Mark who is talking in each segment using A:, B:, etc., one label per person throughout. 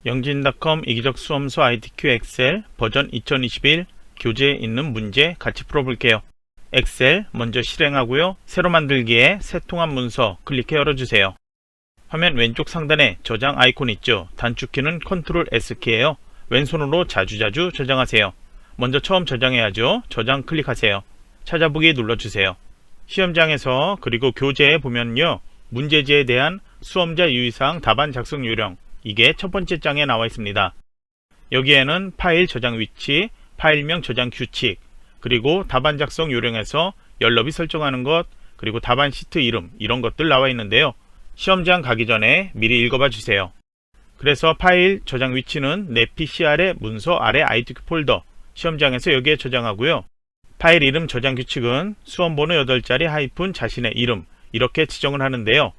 A: 영진닷컴 이기적 수험서 ITQ 엑셀 버전 2021 교재에 있는 문제 같이 풀어볼게요. 엑셀 먼저 실행하고요. 새로 만들기에 새 통합 문서 클릭해 열어주세요. 화면 왼쪽 상단에 저장 아이콘 있죠. 단축키는 Ctrl S키예요. 왼손으로 자주자주 저장하세요. 먼저 처음 저장해야죠. 저장 클릭하세요. 찾아보기 눌러주세요. 시험장에서 그리고 교재에 보면요. 문제지에 대한 수험자 유의사항 답안 작성 요령, 이게 첫 번째 장에 나와 있습니다. 여기에는 파일 저장 위치, 파일명 저장 규칙, 그리고 답안 작성 요령에서 열너비 설정하는 것, 그리고 답안 시트 이름, 이런 것들 나와 있는데요. 시험장 가기 전에 미리 읽어봐 주세요. 그래서 파일 저장 위치는 내 PC 아래 문서 아래 ITQ 폴더, 시험장에서 여기에 저장하고요. 파일 이름 저장 규칙은 수험번호 8자리 하이픈 자신의 이름, 이렇게 지정을 하는데요.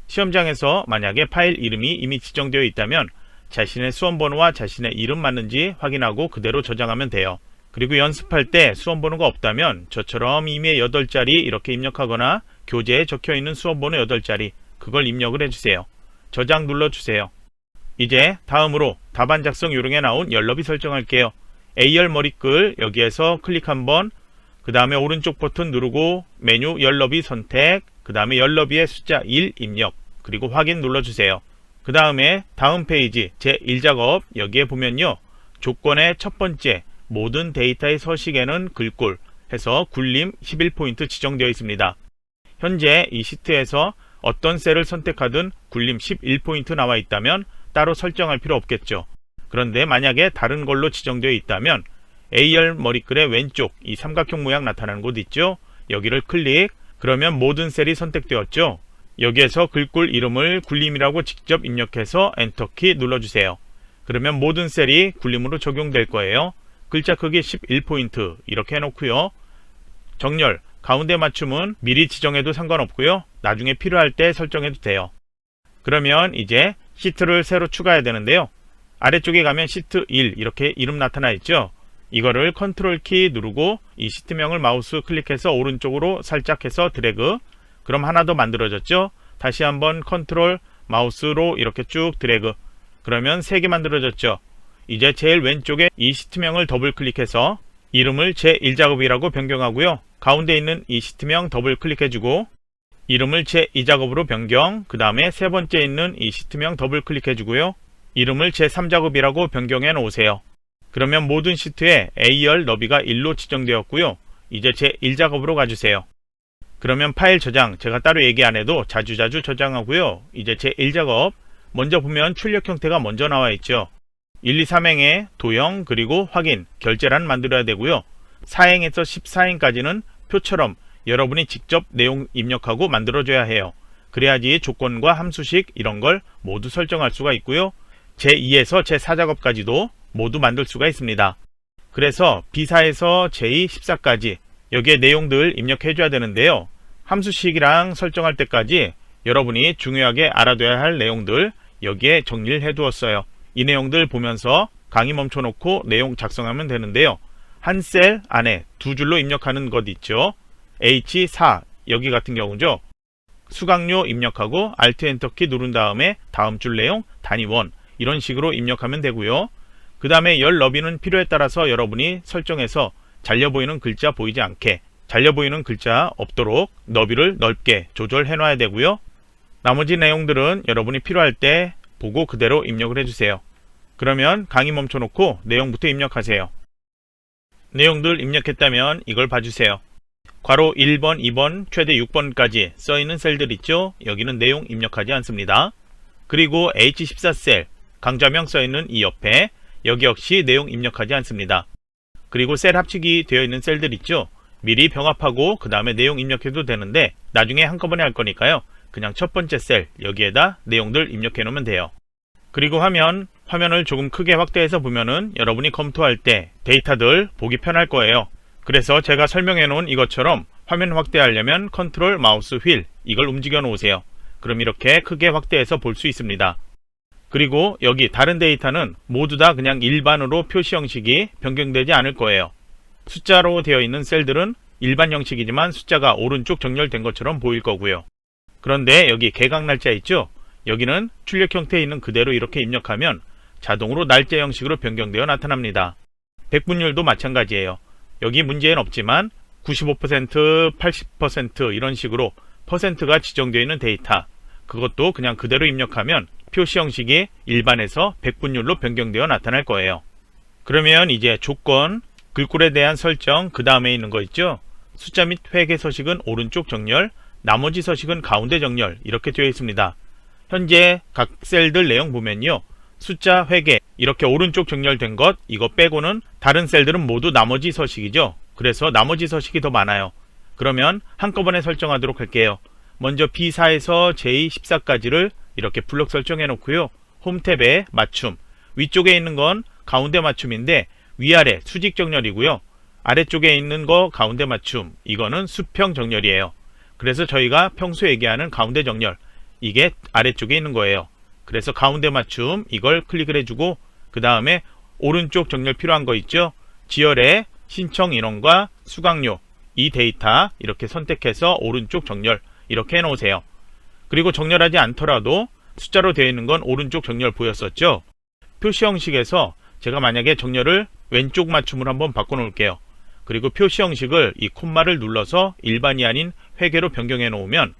A: 시험장에서 만약에 파일 이름이 이미 지정되어 있다면 자신의 수험번호와 자신의 이름 맞는지 확인하고 그대로 저장하면 돼요. 그리고 연습할 때 수험번호가 없다면 저처럼 이미 8자리 이렇게 입력하거나 교재에 적혀있는 수험번호 8자리, 그걸 입력을 해주세요. 저장 눌러주세요. 이제 다음으로 답안 작성 요령에 나온 열너비 설정할게요. A열 머리글 여기에서 클릭 한번, 그 다음에 오른쪽 버튼 누르고 메뉴 열너비 선택, 그 다음에 열너비의 숫자 1 입력, 그리고 확인 눌러주세요. 그 다음에 다음 페이지 제1작업 여기에 보면요. 조건의 첫 번째 모든 데이터의 서식에는 글꼴 해서 굴림 11포인트 지정되어 있습니다. 현재 이 시트에서 어떤 셀을 선택하든 굴림 11포인트 나와 있다면 따로 설정할 필요 없겠죠. 그런데 만약에 다른 걸로 지정되어 있다면 A열 머리글의 왼쪽 이 삼각형 모양 나타나는 곳 있죠. 여기를 클릭, 그러면 모든 셀이 선택되었죠. 여기에서 글꼴 이름을 굴림이라고 직접 입력해서 엔터키 눌러주세요. 그러면 모든 셀이 굴림으로 적용될 거예요. 글자 크기 11포인트 이렇게 해놓고요. 정렬, 가운데 맞춤은 미리 지정해도 상관없고요. 나중에 필요할 때 설정해도 돼요. 그러면 이제 시트를 새로 추가해야 되는데요. 아래쪽에 가면 시트 1 이렇게 이름 나타나 있죠. 이거를 컨트롤 키 누르고 이 시트명을 마우스 클릭해서 오른쪽으로 살짝 해서 드래그, 그럼 하나 더 만들어졌죠. 다시 한번 컨트롤 마우스로 이렇게 쭉 드래그, 그러면 3개 만들어졌죠. 이제 제일 왼쪽에 이 시트명을 더블 클릭해서 이름을 제1작업이라고 변경하고요. 가운데 있는 이 시트명 더블 클릭해주고 이름을 제2작업으로 변경, 그 다음에 세 번째 있는 이 시트명 더블 클릭해주고요. 이름을 제3작업이라고 변경해 놓으세요. 그러면 모든 시트에 A열 너비가 1로 지정되었고요. 이제 제1작업으로 가주세요. 그러면 파일 저장 제가 따로 얘기 안 해도 자주자주 저장하고요. 이제 제1작업 먼저 보면 출력 형태가 먼저 나와 있죠. 1, 2, 3행에 도형 그리고 확인, 결제란 만들어야 되고요. 4행에서 14행까지는 표처럼 여러분이 직접 내용 입력하고 만들어줘야 해요. 그래야지 조건과 함수식 이런 걸 모두 설정할 수가 있고요. 제2에서 제4작업까지도 모두 만들 수가 있습니다. 그래서 B4에서 제2, 14까지 여기에 내용들 입력해 줘야 되는데요. 함수식이랑 설정할 때까지 여러분이 중요하게 알아둬야 할 내용들 여기에 정리를 해 두었어요. 이 내용들 보면서 강의 멈춰 놓고 내용 작성하면 되는데요. 한 셀 안에 2줄로 입력하는 것 있죠. H4 여기 같은 경우죠. 수강료 입력하고 Alt 엔터키 누른 다음에 다음 줄 내용 단위 1 이런 식으로 입력하면 되고요. 그 다음에 열 너비는 필요에 따라서 여러분이 설정해서 잘려 보이는 글자 보이지 않게, 잘려 보이는 글자 없도록 너비를 넓게 조절해 놔야 되고요. 나머지 내용들은 여러분이 필요할 때 보고 그대로 입력을 해주세요. 그러면 강의 멈춰 놓고 내용부터 입력하세요. 내용들 입력했다면 이걸 봐주세요. 괄호 1번, 2번, 최대 6번까지 써있는 셀들 있죠? 여기는 내용 입력하지 않습니다. 그리고 H14셀, 강좌명 써있는 이 옆에 여기 역시 내용 입력하지 않습니다. 그리고 셀 합치기 되어 있는 셀들 있죠? 미리 병합하고 그 다음에 내용 입력해도 되는데 나중에 한꺼번에 할 거니까요. 그냥 첫 번째 셀 여기에다 내용들 입력해 놓으면 돼요. 그리고 화면을 조금 크게 확대해서 보면은 여러분이 검토할 때 데이터들 보기 편할 거예요. 그래서 제가 설명해 놓은 이것처럼 화면 확대하려면 컨트롤 마우스 휠 이걸 움직여 놓으세요. 그럼 이렇게 크게 확대해서 볼 수 있습니다. 그리고 여기 다른 데이터는 모두 다 그냥 일반으로 표시 형식이 변경되지 않을 거예요. 숫자로 되어 있는 셀들은 일반 형식이지만 숫자가 오른쪽 정렬된 것처럼 보일 거고요. 그런데 여기 개각 날짜 있죠? 여기는 출력 형태에 있는 그대로 이렇게 입력하면 자동으로 날짜 형식으로 변경되어 나타납니다. 백분율도 마찬가지예요. 여기 문제는 없지만 95%, 80% 이런 식으로 퍼센트가 지정되어 있는 데이터, 그것도 그냥 그대로 입력하면 표시 형식이 일반에서 백분율로 변경되어 나타날 거예요. 그러면 이제 조건, 글꼴에 대한 설정, 그 다음에 있는 거 있죠? 숫자 및 회계 서식은 오른쪽 정렬, 나머지 서식은 가운데 정렬, 이렇게 되어 있습니다. 현재 각 셀들 내용 보면요, 숫자, 회계 이렇게 오른쪽 정렬된 것, 이거 빼고는 다른 셀들은 모두 나머지 서식이죠. 그래서 나머지 서식이 더 많아요. 그러면 한꺼번에 설정하도록 할게요. 먼저 B4에서 J14까지를 이렇게 블록 설정해 놓고요. 홈 탭에 맞춤, 위쪽에 있는 건 가운데 맞춤인데 위아래 수직 정렬이고요. 아래쪽에 있는 거 가운데 맞춤, 이거는 수평 정렬이에요. 그래서 저희가 평소 얘기하는 가운데 정렬, 이게 아래쪽에 있는 거예요. 그래서 가운데 맞춤, 이걸 클릭을 해주고 그 다음에 오른쪽 정렬 필요한 거 있죠? 지열의 신청 인원과 수강료, 이 데이터 이렇게 선택해서 오른쪽 정렬 이렇게 해놓으세요. 그리고 정렬하지 않더라도 숫자로 되어 있는 건 오른쪽 정렬 보였었죠? 표시 형식에서 제가 만약에 정렬을 왼쪽 맞춤으로 한번 바꿔놓을게요. 그리고 표시 형식을 이 콤마를 눌러서 일반이 아닌 회계로 변경해 놓으면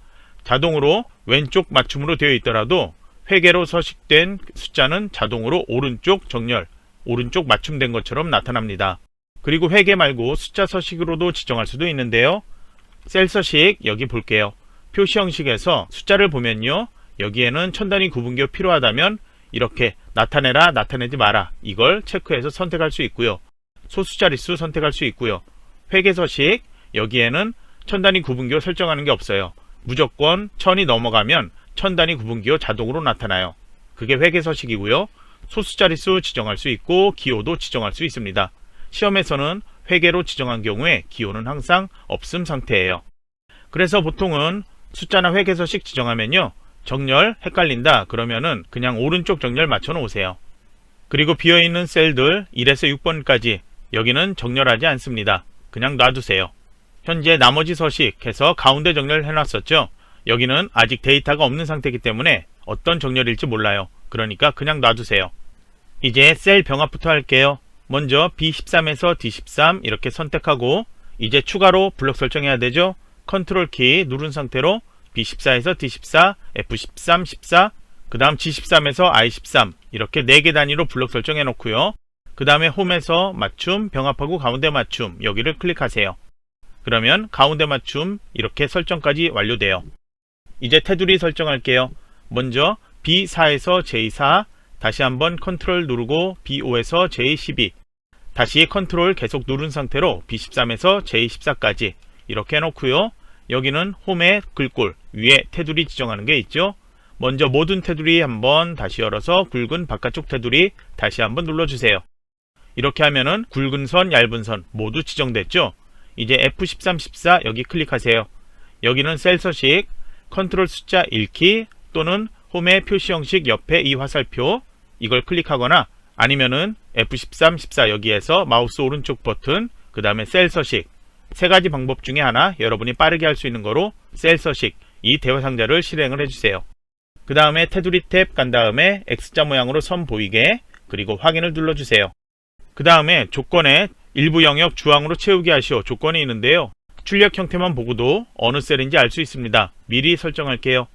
A: 자동으로 왼쪽 맞춤으로 되어 있더라도 회계로 서식된 숫자는 자동으로 오른쪽 정렬, 오른쪽 맞춤된 것처럼 나타납니다. 그리고 회계 말고 숫자 서식으로도 지정할 수도 있는데요. 셀 서식 여기 볼게요. 표시 형식에서 숫자를 보면요, 여기에는 천 단위 구분기호 필요하다면 이렇게 나타내라, 나타내지 마라, 이걸 체크해서 선택할 수 있고요. 소수 자릿수 선택할 수 있고요. 회계 서식 여기에는 천 단위 구분기호 설정하는 게 없어요. 무조건 천이 넘어가면 천 단위 구분기호 자동으로 나타나요. 그게 회계 서식이고요. 소수 자릿수 지정할 수 있고 기호도 지정할 수 있습니다. 시험에서는 회계로 지정한 경우에 기호는 항상 없음 상태예요. 그래서 보통은 숫자나 회계 서식 지정하면요, 정렬 헷갈린다 그러면은 그냥 오른쪽 정렬 맞춰 놓으세요. 그리고 비어있는 셀들 1에서 6번까지 여기는 정렬하지 않습니다. 그냥 놔두세요. 현재 나머지 서식 해서 가운데 정렬 해놨었죠? 여기는 아직 데이터가 없는 상태이기 때문에 어떤 정렬일지 몰라요. 그러니까 그냥 놔두세요. 이제 셀 병합부터 할게요. 먼저 B13에서 D13 이렇게 선택하고 이제 추가로 블록 설정해야 되죠? 컨트롤 키 누른 상태로 B14에서 D14, F13, 14, 그 다음 G13에서 I13 이렇게 4개 단위로 블록 설정해 놓고요. 그 다음에 홈에서 맞춤, 병합하고 가운데 맞춤 여기를 클릭하세요. 그러면 가운데 맞춤 이렇게 설정까지 완료돼요. 이제 테두리 설정할게요. 먼저 B4에서 J4, 다시 한번 컨트롤 누르고 B5에서 J12, 다시 컨트롤 계속 누른 상태로 B13에서 J14까지 이렇게 해놓고요. 여기는 홈의 글꼴 위에 테두리 지정하는 게 있죠. 먼저 모든 테두리 한번 다시 열어서 굵은 바깥쪽 테두리 다시 한번 눌러주세요. 이렇게 하면은 굵은 선, 얇은 선 모두 지정됐죠. 이제 F13, 14 여기 클릭하세요. 여기는 셀 서식, 컨트롤 숫자 읽기 또는 홈의 표시 형식 옆에 이 화살표 이걸 클릭하거나 아니면은 F13, 14 여기에서 마우스 오른쪽 버튼 그 다음에 셀 서식, 세 가지 방법 중에 하나 여러분이 빠르게 할 수 있는 거로 셀 서식 이 대화 상자를 실행을 해주세요. 그 다음에 테두리 탭 간 다음에 X자 모양으로 선 보이게 그리고 확인을 눌러주세요. 그 다음에 조건에 일부 영역 주황으로 채우게 하시오 조건이 있는데요. 출력 형태만 보고도 어느 셀인지 알 수 있습니다. 미리 설정할게요.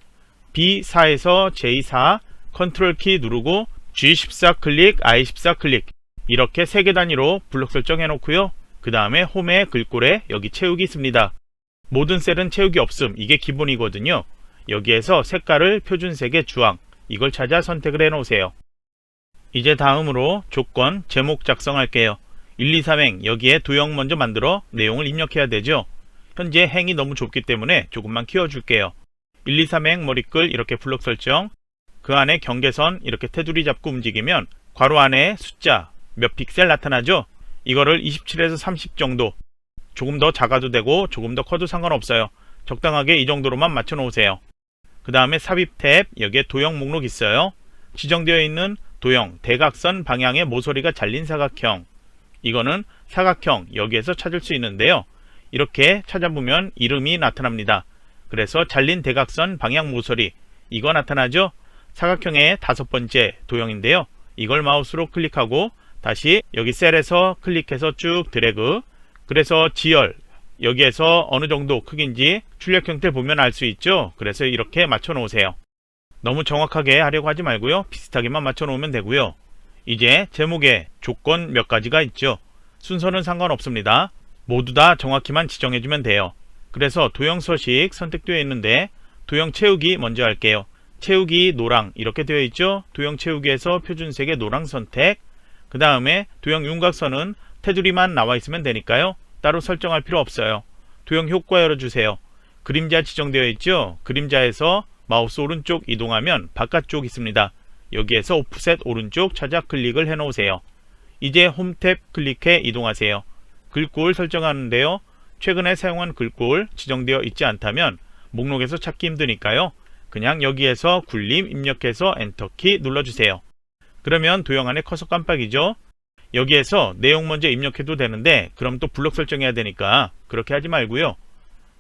A: B4에서 J4 컨트롤 키 누르고 G14 클릭, I14 클릭 이렇게 3개 단위로 블록 설정해 놓고요. 그 다음에 홈의 글꼴에 여기 채우기 있습니다. 모든 셀은 채우기 없음, 이게 기본이거든요. 여기에서 색깔을 표준색의 주황 이걸 찾아 선택을 해 놓으세요. 이제 다음으로 조건, 제목 작성할게요. 1, 2, 3행 여기에 도형 먼저 만들어 내용을 입력해야 되죠. 현재 행이 너무 좁기 때문에 조금만 키워줄게요. 1, 2, 3행 머리글 이렇게 블록 설정, 그 안에 경계선 이렇게 테두리 잡고 움직이면 괄호 안에 숫자 몇 픽셀 나타나죠. 이거를 27에서 30 정도, 조금 더 작아도 되고 조금 더 커도 상관없어요. 적당하게 이 정도로만 맞춰 놓으세요. 그 다음에 삽입 탭 여기에 도형 목록 있어요. 지정되어 있는 도형 대각선 방향의 모서리가 잘린 사각형, 이거는 사각형 여기에서 찾을 수 있는데요. 이렇게 찾아보면 이름이 나타납니다. 그래서 잘린 대각선 방향 모서리 이거 나타나죠. 사각형의 5번째 도형인데요. 이걸 마우스로 클릭하고 다시 여기 셀에서 클릭해서 쭉 드래그, 그래서 지열, 여기에서 어느 정도 크기인지 출력 형태 보면 알 수 있죠. 그래서 이렇게 맞춰 놓으세요. 너무 정확하게 하려고 하지 말고요. 비슷하게만 맞춰 놓으면 되고요. 이제 제목에 조건 몇 가지가 있죠. 순서는 상관없습니다. 모두 다 정확히만 지정해주면 돼요. 그래서 도형 서식 선택되어 있는데 도형 채우기 먼저 할게요. 채우기 노랑 이렇게 되어 있죠. 도형 채우기에서 표준색의 노랑 선택, 그 다음에 도형 윤곽선은 테두리만 나와 있으면 되니까요. 따로 설정할 필요 없어요. 도형 효과 열어주세요. 그림자 지정되어 있죠. 그림자에서 마우스 오른쪽 이동하면 바깥쪽 있습니다. 여기에서 오프셋 오른쪽 찾아 클릭을 해 놓으세요. 이제 홈 탭 클릭해 이동하세요. 글꼴 설정하는데요. 최근에 사용한 글꼴 지정되어 있지 않다면 목록에서 찾기 힘드니까요. 그냥 여기에서 굴림 입력해서 엔터키 눌러주세요. 그러면 도형 안에 커서 깜빡이죠. 여기에서 내용 먼저 입력해도 되는데 그럼 또 블록 설정해야 되니까 그렇게 하지 말고요.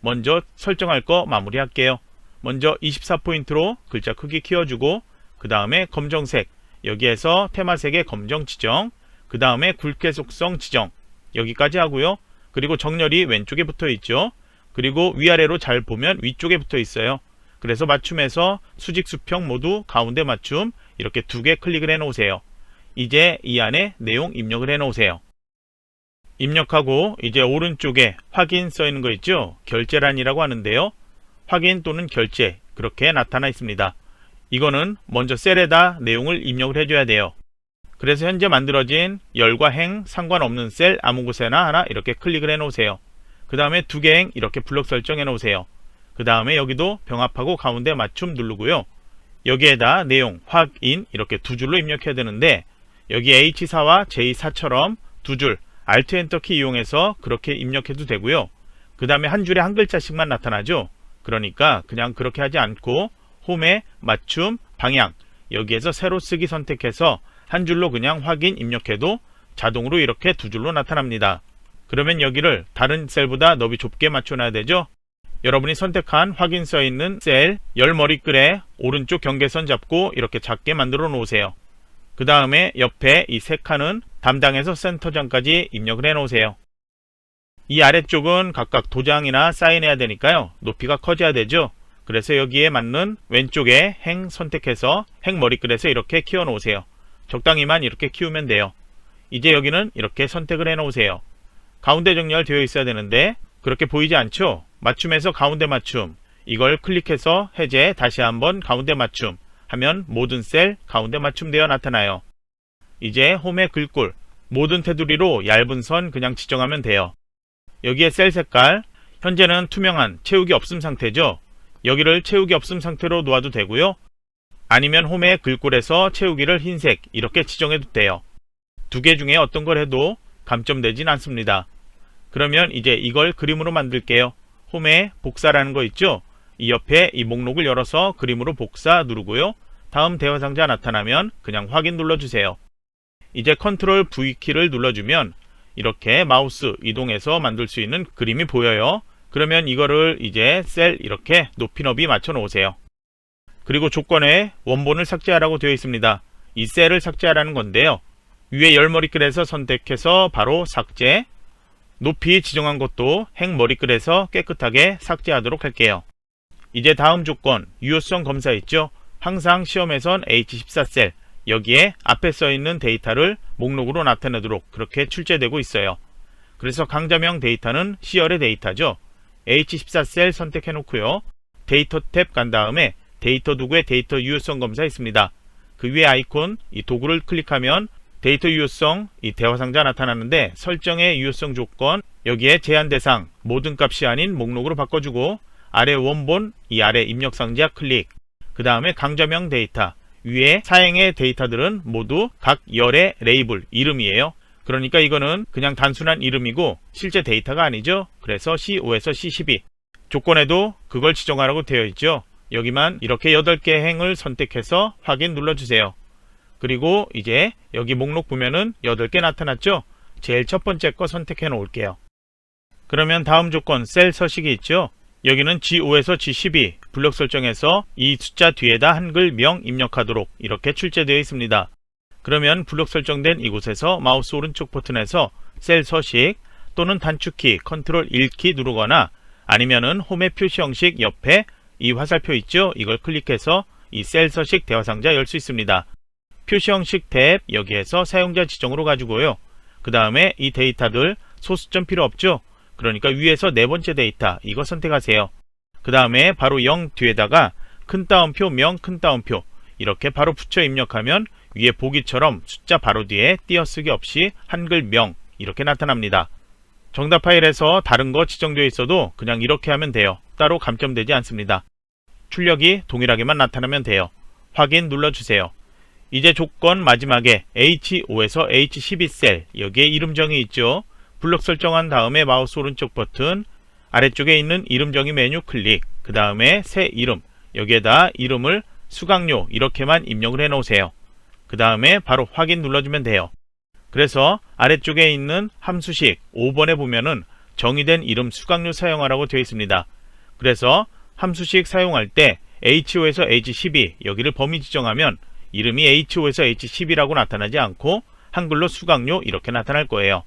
A: 먼저 설정할 거 마무리할게요. 먼저 24포인트로 글자 크기 키워주고 그 다음에 검정색, 여기에서 테마색의 검정 지정, 그 다음에 굵게 속성 지정, 여기까지 하고요. 그리고 정렬이 왼쪽에 붙어 있죠. 그리고 위아래로 잘 보면 위쪽에 붙어 있어요. 그래서 맞춤에서 수직 수평 모두 가운데 맞춤 이렇게 두 개 클릭을 해 놓으세요. 이제 이 안에 내용 입력을 해 놓으세요. 입력하고 이제 오른쪽에 확인 써 있는 거 있죠. 결제란이라고 하는데요. 확인 또는 결제 그렇게 나타나 있습니다. 이거는 먼저 셀에다 내용을 입력을 해줘야 돼요. 그래서 현재 만들어진 열과 행 상관없는 셀 아무 곳에나 하나 이렇게 클릭을 해 놓으세요. 그 다음에 두 개 행 이렇게 블록 설정해 놓으세요. 그 다음에 여기도 병합하고 가운데 맞춤 누르고요. 여기에다 내용 확인 이렇게 두 줄로 입력해야 되는데 여기 H4와 J4처럼 두 줄 Alt 엔터 키 이용해서 그렇게 입력해도 되고요. 그 다음에 한 줄에 한 글자씩만 나타나죠. 그러니까 그냥 그렇게 하지 않고 홈에 맞춤 방향 여기에서 세로 쓰기 선택해서 한 줄로 그냥 확인 입력해도 자동으로 이렇게 두 줄로 나타납니다. 그러면 여기를 다른 셀보다 너비 좁게 맞춰놔야 되죠. 여러분이 선택한 확인 써있는 셀 열 머리글에 오른쪽 경계선 잡고 이렇게 작게 만들어 놓으세요. 그 다음에 옆에 이 세 칸은 담당에서 센터장까지 입력을 해 놓으세요. 이 아래쪽은 각각 도장이나 사인해야 되니까요. 높이가 커져야 되죠. 그래서 여기에 맞는 왼쪽에 행 선택해서 행 머리글에서 이렇게 키워 놓으세요. 적당히만 이렇게 키우면 돼요. 이제 여기는 이렇게 선택을 해 놓으세요. 가운데 정렬 되어 있어야 되는데 그렇게 보이지 않죠? 맞춤에서 가운데 맞춤 이걸 클릭해서 해제 다시 한번 가운데 맞춤 하면 모든 셀 가운데 맞춤되어 나타나요. 이제 홈의 글꼴 모든 테두리로 얇은 선 그냥 지정하면 돼요. 여기에 셀 색깔 현재는 투명한 채우기 없음 상태죠. 여기를 채우기 없음 상태로 놓아도 되고요. 아니면 홈의 글꼴에서 채우기를 흰색 이렇게 지정해도 돼요. 두 개 중에 어떤 걸 해도 감점되진 않습니다. 그러면 이제 이걸 그림으로 만들게요. 홈에 복사라는 거 있죠? 이 옆에 이 목록을 열어서 그림으로 복사 누르고요. 다음 대화상자 나타나면 그냥 확인 눌러주세요. 이제 컨트롤 V키를 눌러주면 이렇게 마우스 이동해서 만들 수 있는 그림이 보여요. 그러면 이거를 이제 셀 이렇게 높이 너비 맞춰 놓으세요. 그리고 조건에 원본을 삭제하라고 되어 있습니다. 이 셀을 삭제하라는 건데요. 위에 열 머리글에서 선택해서 바로 삭제, 높이 지정한 것도 행 머리글에서 깨끗하게 삭제하도록 할게요. 이제 다음 조건 유효성 검사 있죠? 항상 시험에선 H14셀 여기에 앞에 써있는 데이터를 목록으로 나타내도록 그렇게 출제되고 있어요. 그래서 강좌명 데이터는 C열의 데이터죠. H14셀 선택해 놓고요. 데이터 탭 간 다음에 데이터 도구에 데이터 유효성 검사 있습니다. 그 위에 아이콘 이 도구를 클릭하면 데이터 유효성 이 대화상자 나타나는데 설정의 유효성 조건 여기에 제한 대상 모든 값이 아닌 목록으로 바꿔주고 아래 원본 이 아래 입력상자 클릭 그 다음에 강좌명 데이터 위에 사행의 데이터들은 모두 각 열의 레이블 이름이에요. 그러니까 이거는 그냥 단순한 이름이고 실제 데이터가 아니죠. 그래서 C5에서 C12 조건에도 그걸 지정하라고 되어 있죠. 여기만 이렇게 8개 행을 선택해서 확인 눌러주세요. 그리고 이제 여기 목록 보면은 8개 나타났죠. 제일 첫 번째 거 선택해 놓을게요. 그러면 다음 조건 셀 서식이 있죠. 여기는 G5에서 G12 블록 설정해서 이 숫자 뒤에다 한글 명 입력하도록 이렇게 출제되어 있습니다. 그러면 블록 설정된 이곳에서 마우스 오른쪽 버튼에서 셀 서식 또는 단축키 컨트롤 1키 누르거나 아니면은 홈의 표시 형식 옆에 이 화살표 있죠? 이걸 클릭해서 이 셀 서식 대화상자 열 수 있습니다. 표시 형식 탭 여기에서 사용자 지정으로 가지고요. 그 다음에 이 데이터들 소수점 필요 없죠? 그러니까 위에서 네 번째 데이터 이거 선택하세요. 그 다음에 바로 0 뒤에다가 큰 따옴표 명 큰 따옴표 이렇게 바로 붙여 입력하면 위에 보기처럼 숫자 바로 뒤에 띄어쓰기 없이 한글 명 이렇게 나타납니다. 정답 파일에서 다른 거 지정되어 있어도 그냥 이렇게 하면 돼요. 따로 감점되지 않습니다. 출력이 동일하게만 나타나면 돼요. 확인 눌러주세요. 이제 조건 마지막에 H5에서 H12 셀 여기에 이름 정의 있죠. 블록 설정한 다음에 마우스 오른쪽 버튼 아래쪽에 있는 이름 정의 메뉴 클릭 그 다음에 새 이름 여기에다 이름을 수강료 이렇게만 입력을 해 놓으세요. 그 다음에 바로 확인 눌러주면 돼요. 그래서 아래쪽에 있는 함수식 5번에 보면은 정의된 이름 수강료 사용하라고 되어 있습니다. 그래서 함수식 사용할 때 H5에서 H12 여기를 범위 지정하면 이름이 H5에서 H10이라고 나타나지 않고 한글로 수강료 이렇게 나타날 거예요.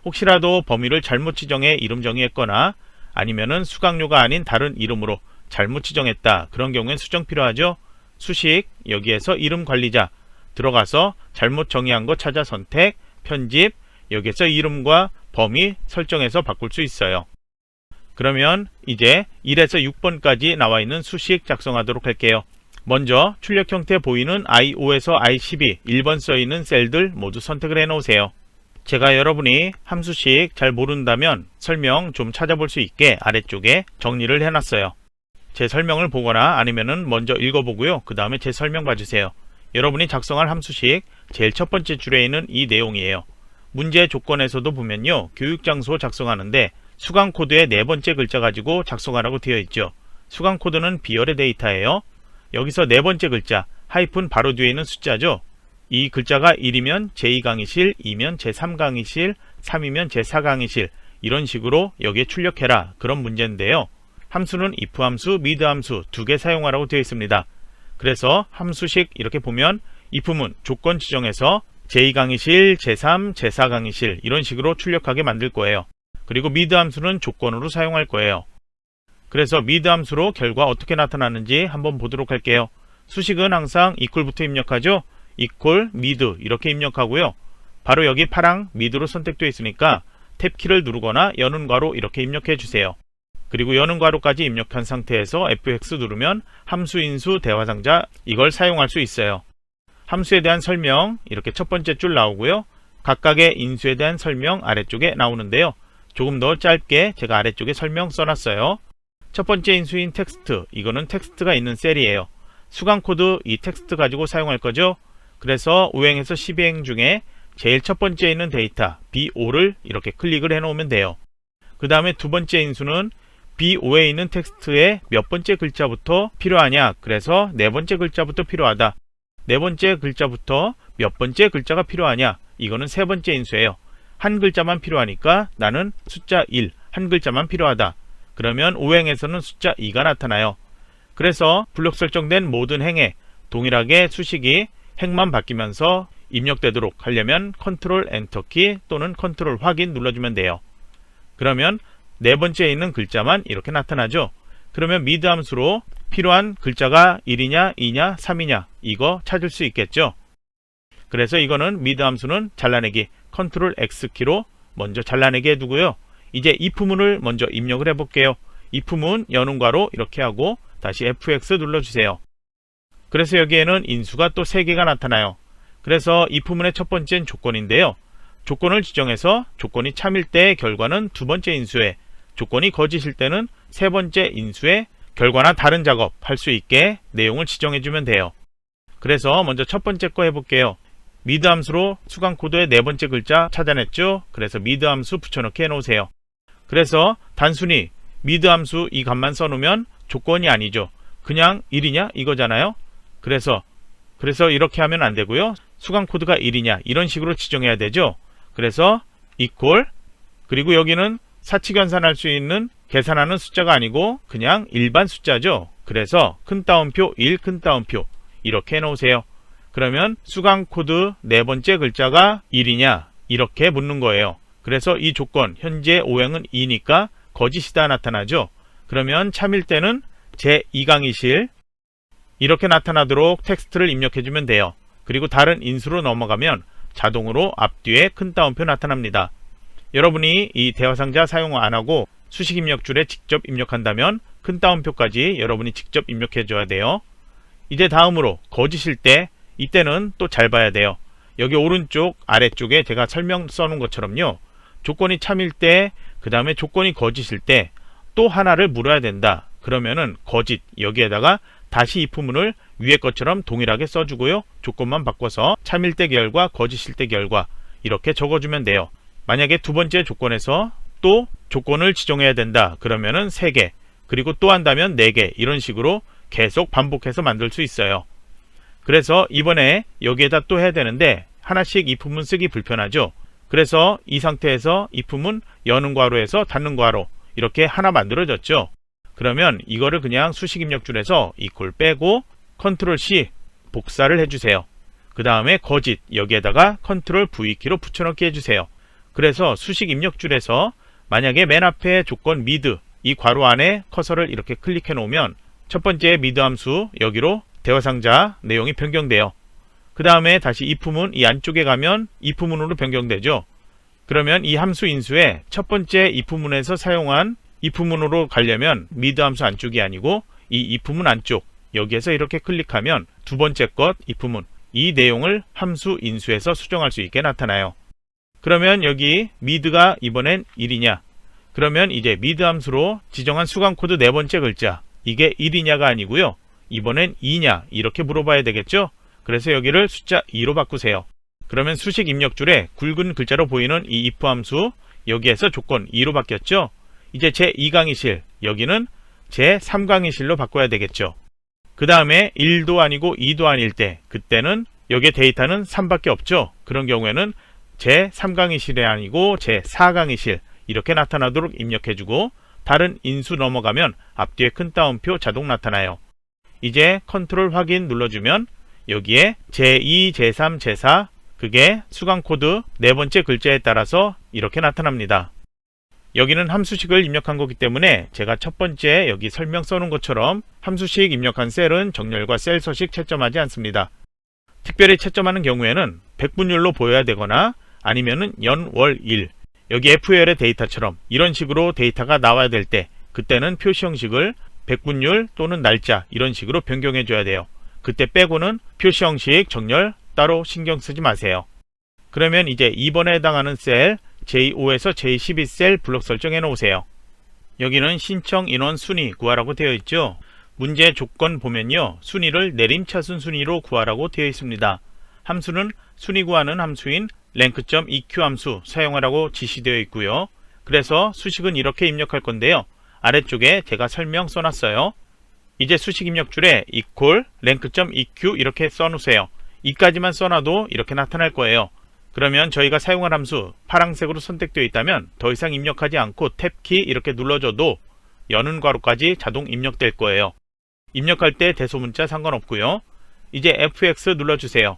A: 혹시라도 범위를 잘못 지정해 이름 정의했거나 아니면은 수강료가 아닌 다른 이름으로 잘못 지정했다 그런 경우엔 수정 필요하죠. 수식 여기에서 이름 관리자 들어가서 잘못 정의한 거 찾아 선택 편집 여기에서 이름과 범위 설정해서 바꿀 수 있어요. 그러면 이제 1에서 6번까지 나와 있는 수식 작성하도록 할게요. 먼저 출력 형태 보이는 I5에서 I12 1번 써있는 셀들 모두 선택을 해 놓으세요. 제가 여러분이 함수식 잘 모른다면 설명 좀 찾아볼 수 있게 아래쪽에 정리를 해 놨어요. 제 설명을 보거나 아니면은 먼저 읽어보고요. 그 다음에 제 설명 봐주세요. 여러분이 작성할 함수식 제일 첫 번째 줄에 있는 이 내용이에요. 문제 조건에서도 보면요. 교육장소 작성하는데 수강 코드의 네 번째 글자 가지고 작성하라고 되어 있죠. 수강 코드는 비열의 데이터예요. 여기서 네 번째 글자 하이픈 바로 뒤에 있는 숫자죠. 이 글자가 1이면 제2강의실, 2면 제3강의실, 3이면 제4강의실 이런 식으로 여기에 출력해라 그런 문제인데요. 함수는 if 함수, mid 함수 두 개 사용하라고 되어 있습니다. 그래서 함수식 이렇게 보면 if문 조건 지정해서 제2강의실, 제3, 제4강의실 이런 식으로 출력하게 만들 거예요. 그리고 mid 함수는 조건으로 사용할 거예요. 그래서 mid 함수로 결과 어떻게 나타나는지 한번 보도록 할게요. 수식은 항상 equal부터 입력하죠. equal, mid 이렇게 입력하고요. 바로 여기 파랑 mid로 선택되어 있으니까 탭키를 누르거나 여는 괄호 이렇게 입력해 주세요. 그리고 여는 괄호까지 입력한 상태에서 F(x) 누르면 함수 인수 대화상자 이걸 사용할 수 있어요. 함수에 대한 설명 이렇게 첫 번째 줄 나오고요. 각각의 인수에 대한 설명 아래쪽에 나오는데요. 조금 더 짧게 제가 아래쪽에 설명 써놨어요. 첫 번째 인수인 텍스트 이거는 텍스트가 있는 셀이에요. 수강 코드 이 텍스트 가지고 사용할 거죠. 그래서 5행에서 12행 중에 제일 첫 번째 있는 데이터 B5를 이렇게 클릭을 해 놓으면 돼요. 그 다음에 두 번째 인수는 B5에 있는 텍스트의 몇 번째 글자부터 필요하냐 그래서 네 번째 글자부터 필요하다. 네 번째 글자부터 몇 번째 글자가 필요하냐 이거는 세 번째 인수예요. 한 글자만 필요하니까 나는 숫자 1 한 글자만 필요하다. 그러면 5행에서는 숫자 2가 나타나요. 그래서 블록 설정된 모든 행에 동일하게 수식이 행만 바뀌면서 입력되도록 하려면 컨트롤 엔터키 또는 컨트롤 확인 눌러주면 돼요. 그러면 네 번째에 있는 글자만 이렇게 나타나죠. 그러면 mid 함수로 필요한 글자가 1이냐 2냐 3이냐 이거 찾을 수 있겠죠. 그래서 이거는 mid 함수는 잘라내기 컨트롤 X키로 먼저 잘라내기 해두고요. 이제 if문을 먼저 입력을 해볼게요. if문 여는 괄호 이렇게 하고 다시 F(x) 눌러주세요. 그래서 여기에는 인수가 또 3개가 나타나요. 그래서 if문의 첫 번째는 조건인데요. 조건을 지정해서 조건이 참일 때의 결과는 두 번째 인수에 조건이 거짓일 때는 세 번째 인수의 결과나 다른 작업 할 수 있게 내용을 지정해주면 돼요. 그래서 먼저 첫 번째 거 해볼게요. mid 함수로 수강 코드의 네 번째 글자 찾아냈죠. 그래서 mid 함수 붙여넣기 해놓으세요. 그래서 단순히 mid 함수 이 값만 써놓으면 조건이 아니죠. 그냥 1이냐 이거잖아요. 그래서 이렇게 하면 안 되고요. 수강 코드가 1이냐 이런 식으로 지정해야 되죠. 그래서 equal 그리고 여기는 사칙 연산할 수 있는 계산하는 숫자가 아니고 그냥 일반 숫자죠. 그래서 큰 따옴표 1 큰 따옴표 이렇게 해놓으세요. 그러면 수강 코드 네 번째 글자가 1이냐 이렇게 묻는 거예요. 그래서 이 조건 현재 오행은 2니까 거짓이다 나타나죠. 그러면 참일 때는 제2강의실 이렇게 나타나도록 텍스트를 입력해주면 돼요. 그리고 다른 인수로 넘어가면 자동으로 앞뒤에 큰 따옴표 나타납니다. 여러분이 이 대화상자 사용 안하고 수식 입력줄에 직접 입력한다면 큰 따옴표까지 여러분이 직접 입력해줘야 돼요. 이제 다음으로 거짓일 때 이때는 또 잘 봐야 돼요. 여기 오른쪽 아래쪽에 제가 설명 써놓은 것처럼요. 조건이 참일 때 그 다음에 조건이 거짓일 때 또 하나를 물어야 된다. 그러면은 거짓 여기에다가 다시 if문을 위에 것처럼 동일하게 써주고요. 조건만 바꿔서 참일 때 결과 거짓일 때 결과 이렇게 적어주면 돼요. 만약에 두 번째 조건에서 또 조건을 지정해야 된다. 그러면은 3개 그리고 또 한다면 4개 이런 식으로 계속 반복해서 만들 수 있어요. 그래서 이번에 여기에다 또 해야 되는데 하나씩 if문 쓰기 불편하죠. 그래서 이 상태에서 if문 여는 괄호에서 닫는 괄호 이렇게 하나 만들어졌죠. 그러면 이거를 그냥 수식 입력줄에서 이퀄 빼고 컨트롤 C 복사를 해주세요. 그 다음에 거짓 여기에다가 컨트롤 V키로 붙여넣기 해주세요. 그래서 수식 입력줄에서 만약에 맨 앞에 조건 미드 이 괄호 안에 커서를 이렇게 클릭해 놓으면 첫 번째 미드 함수 여기로 대화상자 내용이 변경돼요. 그 다음에 다시 if문 이 안쪽에 가면 if문으로 변경되죠. 그러면 이 함수 인수에 첫 번째 if문에서 사용한 if문으로 가려면 미드 함수 안쪽이 아니고 이 if문 안쪽 여기에서 이렇게 클릭하면 두 번째 것 if문 이 내용을 함수 인수에서 수정할 수 있게 나타나요. 그러면 여기 미드가 이번엔 1이냐 그러면 이제 미드 함수로 지정한 수강 코드 네 번째 글자 이게 1이냐가 아니고요. 이번엔 2냐 이렇게 물어봐야 되겠죠. 그래서 여기를 숫자 2로 바꾸세요. 그러면 수식 입력줄에 굵은 글자로 보이는 이 if 함수 여기에서 조건 2로 바뀌었죠. 이제 제2강의실 여기는 제3강의실로 바꿔야 되겠죠. 그 다음에 1도 아니고 2도 아닐 때 그때는 여기에 데이터는 3밖에 없죠. 그런 경우에는 제3강의실이 아니고 제4강의실 이렇게 나타나도록 입력해주고 다른 인수 넘어가면 앞뒤에 큰 따옴표 자동 나타나요. 이제 컨트롤 확인 눌러주면 여기에 제2, 제3, 제4 그게 수강 코드 네 번째 글자에 따라서 이렇게 나타납니다. 여기는 함수식을 입력한 거기 때문에 제가 첫 번째 여기 설명 써놓은 것처럼 함수식 입력한 셀은 정렬과 셀 서식 채점하지 않습니다. 특별히 채점하는 경우에는 백분율로 보여야 되거나 아니면은 연, 월, 일 여기 FL의 데이터처럼 이런 식으로 데이터가 나와야 될 때 그때는 표시 형식을 백분율 또는 날짜 이런 식으로 변경해 줘야 돼요. 그때 빼고는 표시 형식 정렬 따로 신경 쓰지 마세요. 그러면 이제 2번에 해당하는 셀 j5에서 j12 셀 블록 설정해 놓으세요. 여기는 신청 인원 순위 구하라고 되어 있죠. 문제 조건 보면요. 순위를 내림차순 순위로 구하라고 되어 있습니다. 함수는 순위 구하는 함수인 랭크.eq 함수 사용하라고 지시되어 있고요. 그래서 수식은 이렇게 입력할 건데요. 아래쪽에 제가 설명 써놨어요. 이제 수식 입력줄에 equal 랭크.eq 이렇게 써놓으세요. 이까지만 써놔도 이렇게 나타날 거예요. 그러면 저희가 사용할 함수 파란색으로 선택되어 있다면 더 이상 입력하지 않고 탭키 이렇게 눌러줘도 여는 괄호까지 자동 입력될 거예요. 입력할 때 대소문자 상관없고요. 이제 fx 눌러주세요.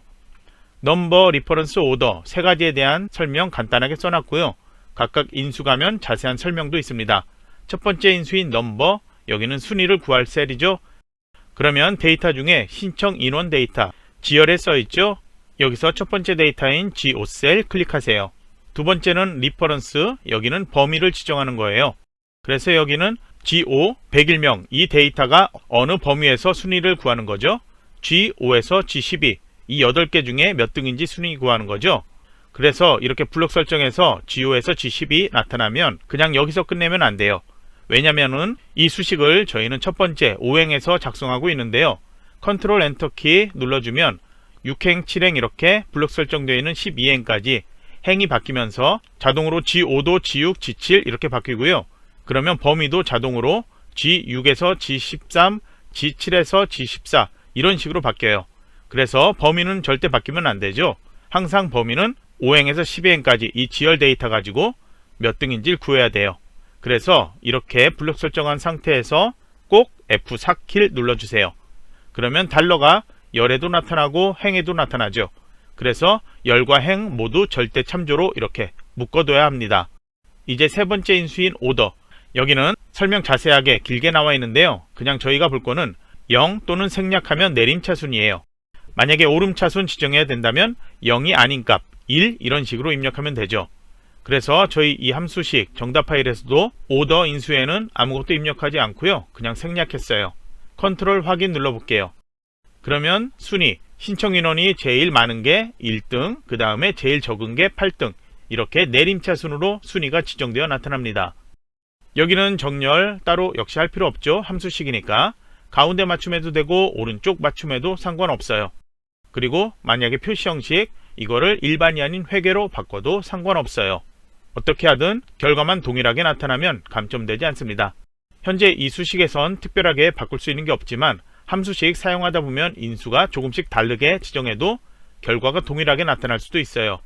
A: 넘버, 리퍼런스, 오더 세 가지에 대한 설명 간단하게 써놨고요. 각각 인수 가면 자세한 설명도 있습니다. 첫 번째 인수인 넘버 여기는 순위를 구할 셀이죠. 그러면 데이터 중에 신청 인원 데이터 지열에 써있죠. 여기서 첫 번째 데이터인 G5셀 클릭하세요. 두 번째는 리퍼런스 여기는 범위를 지정하는 거예요. 그래서 여기는 G5 101명 이 데이터가 어느 범위에서 순위를 구하는 거죠. G5에서 G12 이 8개 중에 몇 등인지 순위 구하는 거죠. 그래서 이렇게 블록 설정해서 G5에서 G12 나타나면 그냥 여기서 끝내면 안 돼요. 왜냐면은 이 수식을 저희는 첫 번째 5행에서 작성하고 있는데요. 컨트롤 엔터 키 눌러주면 6행, 7행 이렇게 블록 설정되어 있는 12행까지 행이 바뀌면서 자동으로 G5도 G6, G7 이렇게 바뀌고요. 그러면 범위도 자동으로 G6에서 G13, G7에서 G14 이런 식으로 바뀌어요. 그래서 범위는 절대 바뀌면 안 되죠. 항상 범위는 5행에서 12행까지 이 지열 데이터 가지고 몇 등인지를 구해야 돼요. 그래서 이렇게 블록 설정한 상태에서 꼭 F4키 눌러주세요. 그러면 달러가 열에도 나타나고 행에도 나타나죠. 그래서 열과 행 모두 절대 참조로 이렇게 묶어둬야 합니다. 이제 세 번째 인수인 오더. 여기는 설명 자세하게 길게 나와 있는데요. 그냥 저희가 볼 거는 0 또는 생략하면 내림차순이에요. 만약에 오름차순 지정해야 된다면 0이 아닌 값 1 이런 식으로 입력하면 되죠. 그래서 저희 이 함수식 정답 파일에서도 오더 인수에는 아무것도 입력하지 않고요. 그냥 생략했어요. 컨트롤 확인 눌러볼게요. 그러면 순위, 신청 인원이 제일 많은 게 1등, 그 다음에 제일 적은 게 8등, 이렇게 내림차순으로 순위가 지정되어 나타납니다. 여기는 정렬 따로 역시 할 필요 없죠. 함수식이니까. 가운데 맞춤해도 되고 오른쪽 맞춤해도 상관없어요. 그리고 만약에 표시 형식, 이거를 일반이 아닌 회계로 바꿔도 상관없어요. 어떻게 하든 결과만 동일하게 나타나면 감점되지 않습니다. 현재 이 수식에선 특별하게 바꿀 수 있는 게 없지만 함수식 사용하다 보면 인수가 조금씩 다르게 지정해도 결과가 동일하게 나타날 수도 있어요.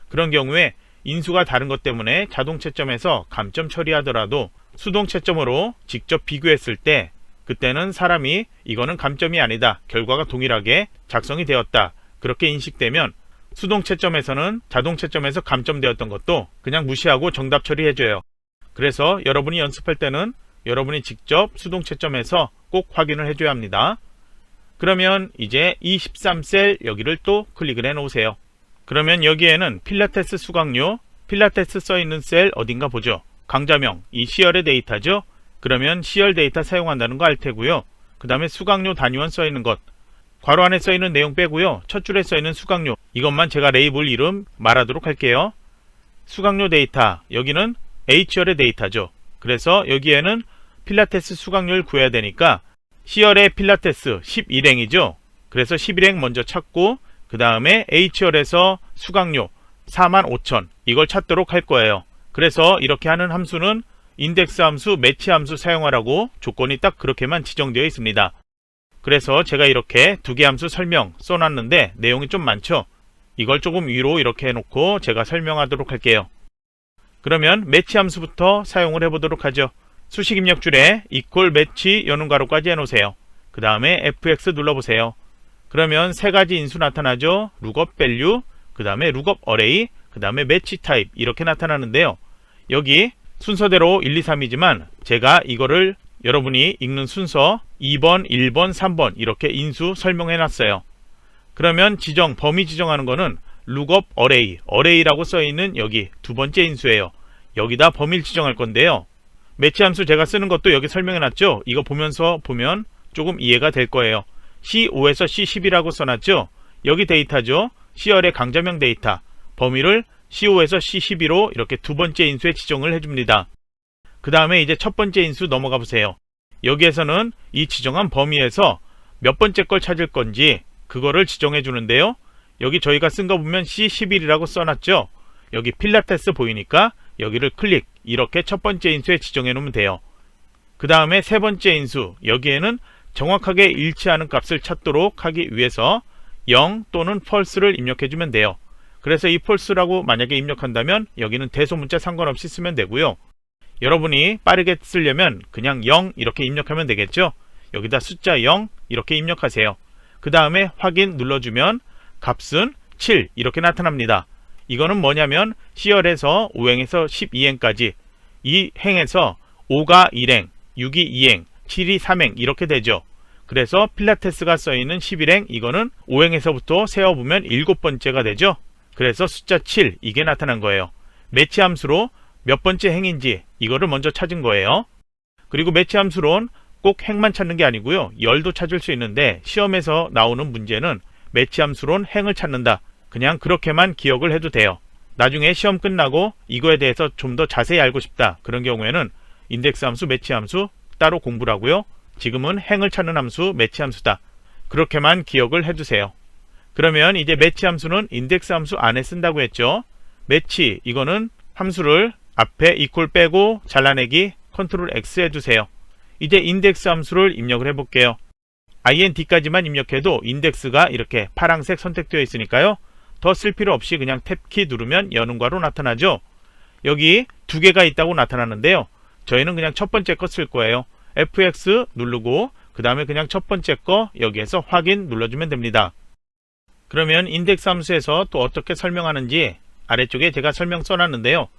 A: 그런 경우에 인수가 다른 것 때문에 자동 채점에서 감점 처리하더라도 수동 채점으로 직접 비교했을 때 그때는 사람이 이거는 감점이 아니다, 결과가 동일하게 작성이 되었다, 그렇게 인식되면 수동 채점에서는 자동 채점에서 감점되었던 것도 그냥 무시하고 정답 처리해줘요. 그래서 여러분이 연습할 때는 여러분이 직접 수동 채점해서 꼭 확인을 해줘야 합니다. 그러면 이제 이 13셀 여기를 또 클릭을 해 놓으세요. 그러면 여기에는 필라테스 수강료, 필라테스 써있는 셀 어딘가 보죠. 강좌명, 이 시열의 데이터죠. 그러면 시열 데이터 사용한다는 거 알 테고요. 그 다음에 수강료 단위원 써있는 것, 괄호 안에 써있는 내용 빼고요. 첫 줄에 써있는 수강료, 이것만 제가 레이블 이름 말하도록 할게요. 수강료 데이터, 여기는 H열의 데이터죠. 그래서 여기에는 필라테스 수강료를 구해야 되니까 C열의 필라테스 11행이죠. 그래서 11행 먼저 찾고 그 다음에 H열에서 수강료 45,000 이걸 찾도록 할 거예요. 그래서 이렇게 하는 함수는 인덱스 함수, 매치 함수 사용하라고 조건이 딱 그렇게만 지정되어 있습니다. 그래서 제가 이렇게 두 개 함수 설명 써놨는데 내용이 좀 많죠. 이걸 조금 위로 이렇게 해놓고 제가 설명하도록 할게요. 그러면 매치 함수부터 사용을 해보도록 하죠. 수식 입력줄에 equal 매치 여는 괄호까지 해놓으세요. 그 다음에 fx 눌러보세요. 그러면 세 가지 인수 나타나죠. lookup value, 그 다음에 lookup array, 그 다음에 매치 타입 이렇게 나타나는데요. 여기 순서대로 1, 2, 3이지만 제가 이거를 여러분이 읽는 순서 2번, 1번, 3번 이렇게 인수 설명해 놨어요. 그러면 지정, 범위 지정하는 거는 lookup array, array라고 써있는 여기 두 번째 인수예요. 여기다 범위를 지정할 건데요. 매치 함수 제가 쓰는 것도 여기 설명해 놨죠. 이거 보면서 보면 조금 이해가 될 거예요. C5에서 C10이라고 써놨죠. 여기 데이터죠. C열의 강좌명 데이터, 범위를 C5에서 C12로 이렇게 두 번째 인수에 지정을 해줍니다. 그 다음에 이제 첫 번째 인수 넘어가 보세요. 여기에서는 이 지정한 범위에서 몇 번째 걸 찾을 건지 그거를 지정해 주는데요. 여기 저희가 쓴 거 보면 C11이라고 써놨죠. 여기 필라테스 보이니까 여기를 클릭, 이렇게 첫 번째 인수에 지정해 놓으면 돼요. 그 다음에 세 번째 인수, 여기에는 정확하게 일치하는 값을 찾도록 하기 위해서 0 또는 false를 입력해 주면 돼요. 그래서 이 false라고 만약에 입력한다면 여기는 대소문자 상관없이 쓰면 되고요. 여러분이 빠르게 쓰려면 그냥 0 이렇게 입력하면 되겠죠. 여기다 숫자 0 이렇게 입력하세요. 그 다음에 확인 눌러주면 값은 7 이렇게 나타납니다. 이거는 뭐냐면 C열에서 5행에서 12행까지 이 행에서 5가 1행, 6이 2행, 7이 3행 이렇게 되죠. 그래서 필라테스가 써있는 11행, 이거는 5행에서부터 세어보면 7번째가 되죠. 그래서 숫자 7 이게 나타난 거예요. 매치 함수로 몇 번째 행인지 이거를 먼저 찾은 거예요. 그리고 매치 함수로는 꼭 행만 찾는 게 아니고요. 열도 찾을 수 있는데 시험에서 나오는 문제는 매치 함수로는 행을 찾는다. 그냥 그렇게만 기억을 해도 돼요. 나중에 시험 끝나고 이거에 대해서 좀 더 자세히 알고 싶다. 그런 경우에는 인덱스 함수, 매치 함수 따로 공부를 하고요. 지금은 행을 찾는 함수, 매치 함수다. 그렇게만 기억을 해두세요. 그러면 이제 매치 함수는 인덱스 함수 안에 쓴다고 했죠. 매치, 이거는 함수를 앞에 equal 빼고 잘라내기 컨트롤 X 해두세요. 이제 인덱스 함수를 입력을 해볼게요. ind까지만 입력해도 인덱스가 이렇게 파란색 선택되어 있으니까요. 더 쓸 필요 없이 그냥 탭키 누르면 여는 괄호 나타나죠. 여기 두 개가 있다고 나타나는데요. 저희는 그냥 첫 번째 거 쓸 거예요. fx 누르고 그 다음에 그냥 첫 번째 거 여기에서 확인 눌러주면 됩니다. 그러면 인덱스 함수에서 또 어떻게 설명하는지 아래쪽에 제가 설명 써놨는데요.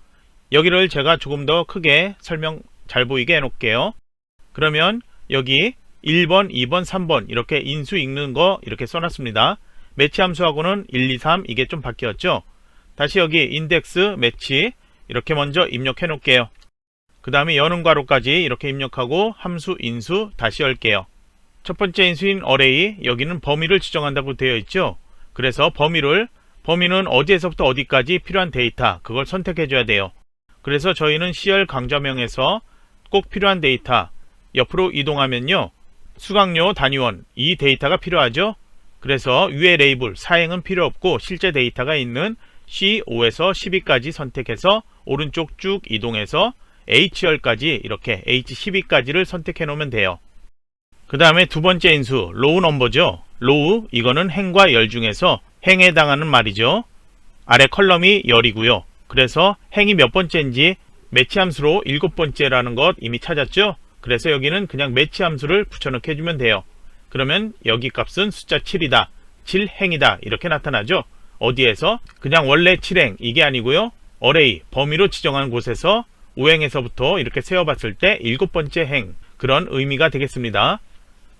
A: 여기를 제가 조금 더 크게 설명 잘 보이게 해놓을게요. 그러면 여기 1번, 2번, 3번 이렇게 인수 읽는 거 이렇게 써놨습니다. 매치 함수하고는 1, 2, 3 이게 좀 바뀌었죠. 다시 여기 인덱스 매치 이렇게 먼저 입력해 놓을게요. 그 다음에 여는 괄호까지 이렇게 입력하고 함수 인수 다시 열게요. 첫 번째 인수인 어레이 여기는 범위를 지정한다고 되어 있죠. 그래서 범위는 어디에서부터 어디까지 필요한 데이터 그걸 선택해 줘야 돼요. 그래서 저희는 CR 강좌명에서 꼭 필요한 데이터 옆으로 이동하면요. 수강료 단위원 이 데이터가 필요하죠. 그래서 위에 레이블 사행은 필요 없고 실제 데이터가 있는 C5에서 12까지 선택해서 오른쪽 쭉 이동해서 HR까지 이렇게 H12까지를 선택해 놓으면 돼요. 그 다음에 두 번째 인수 로우 넘버죠. 로우 이거는 행과 열 중에서 행에 해당하는 말이죠. 아래 컬럼이 열이고요. 그래서 행이 몇 번째인지 매치 함수로 7번째라는 것 이미 찾았죠. 그래서 여기는 그냥 매치 함수를 붙여넣게 해주면 돼요. 그러면 여기 값은 숫자 7이다. 7행이다. 이렇게 나타나죠. 어디에서? 그냥 원래 7행 이게 아니고요. 어레이 범위로 지정한 곳에서 5행에서부터 이렇게 세어봤을 때 7번째 행 그런 의미가 되겠습니다.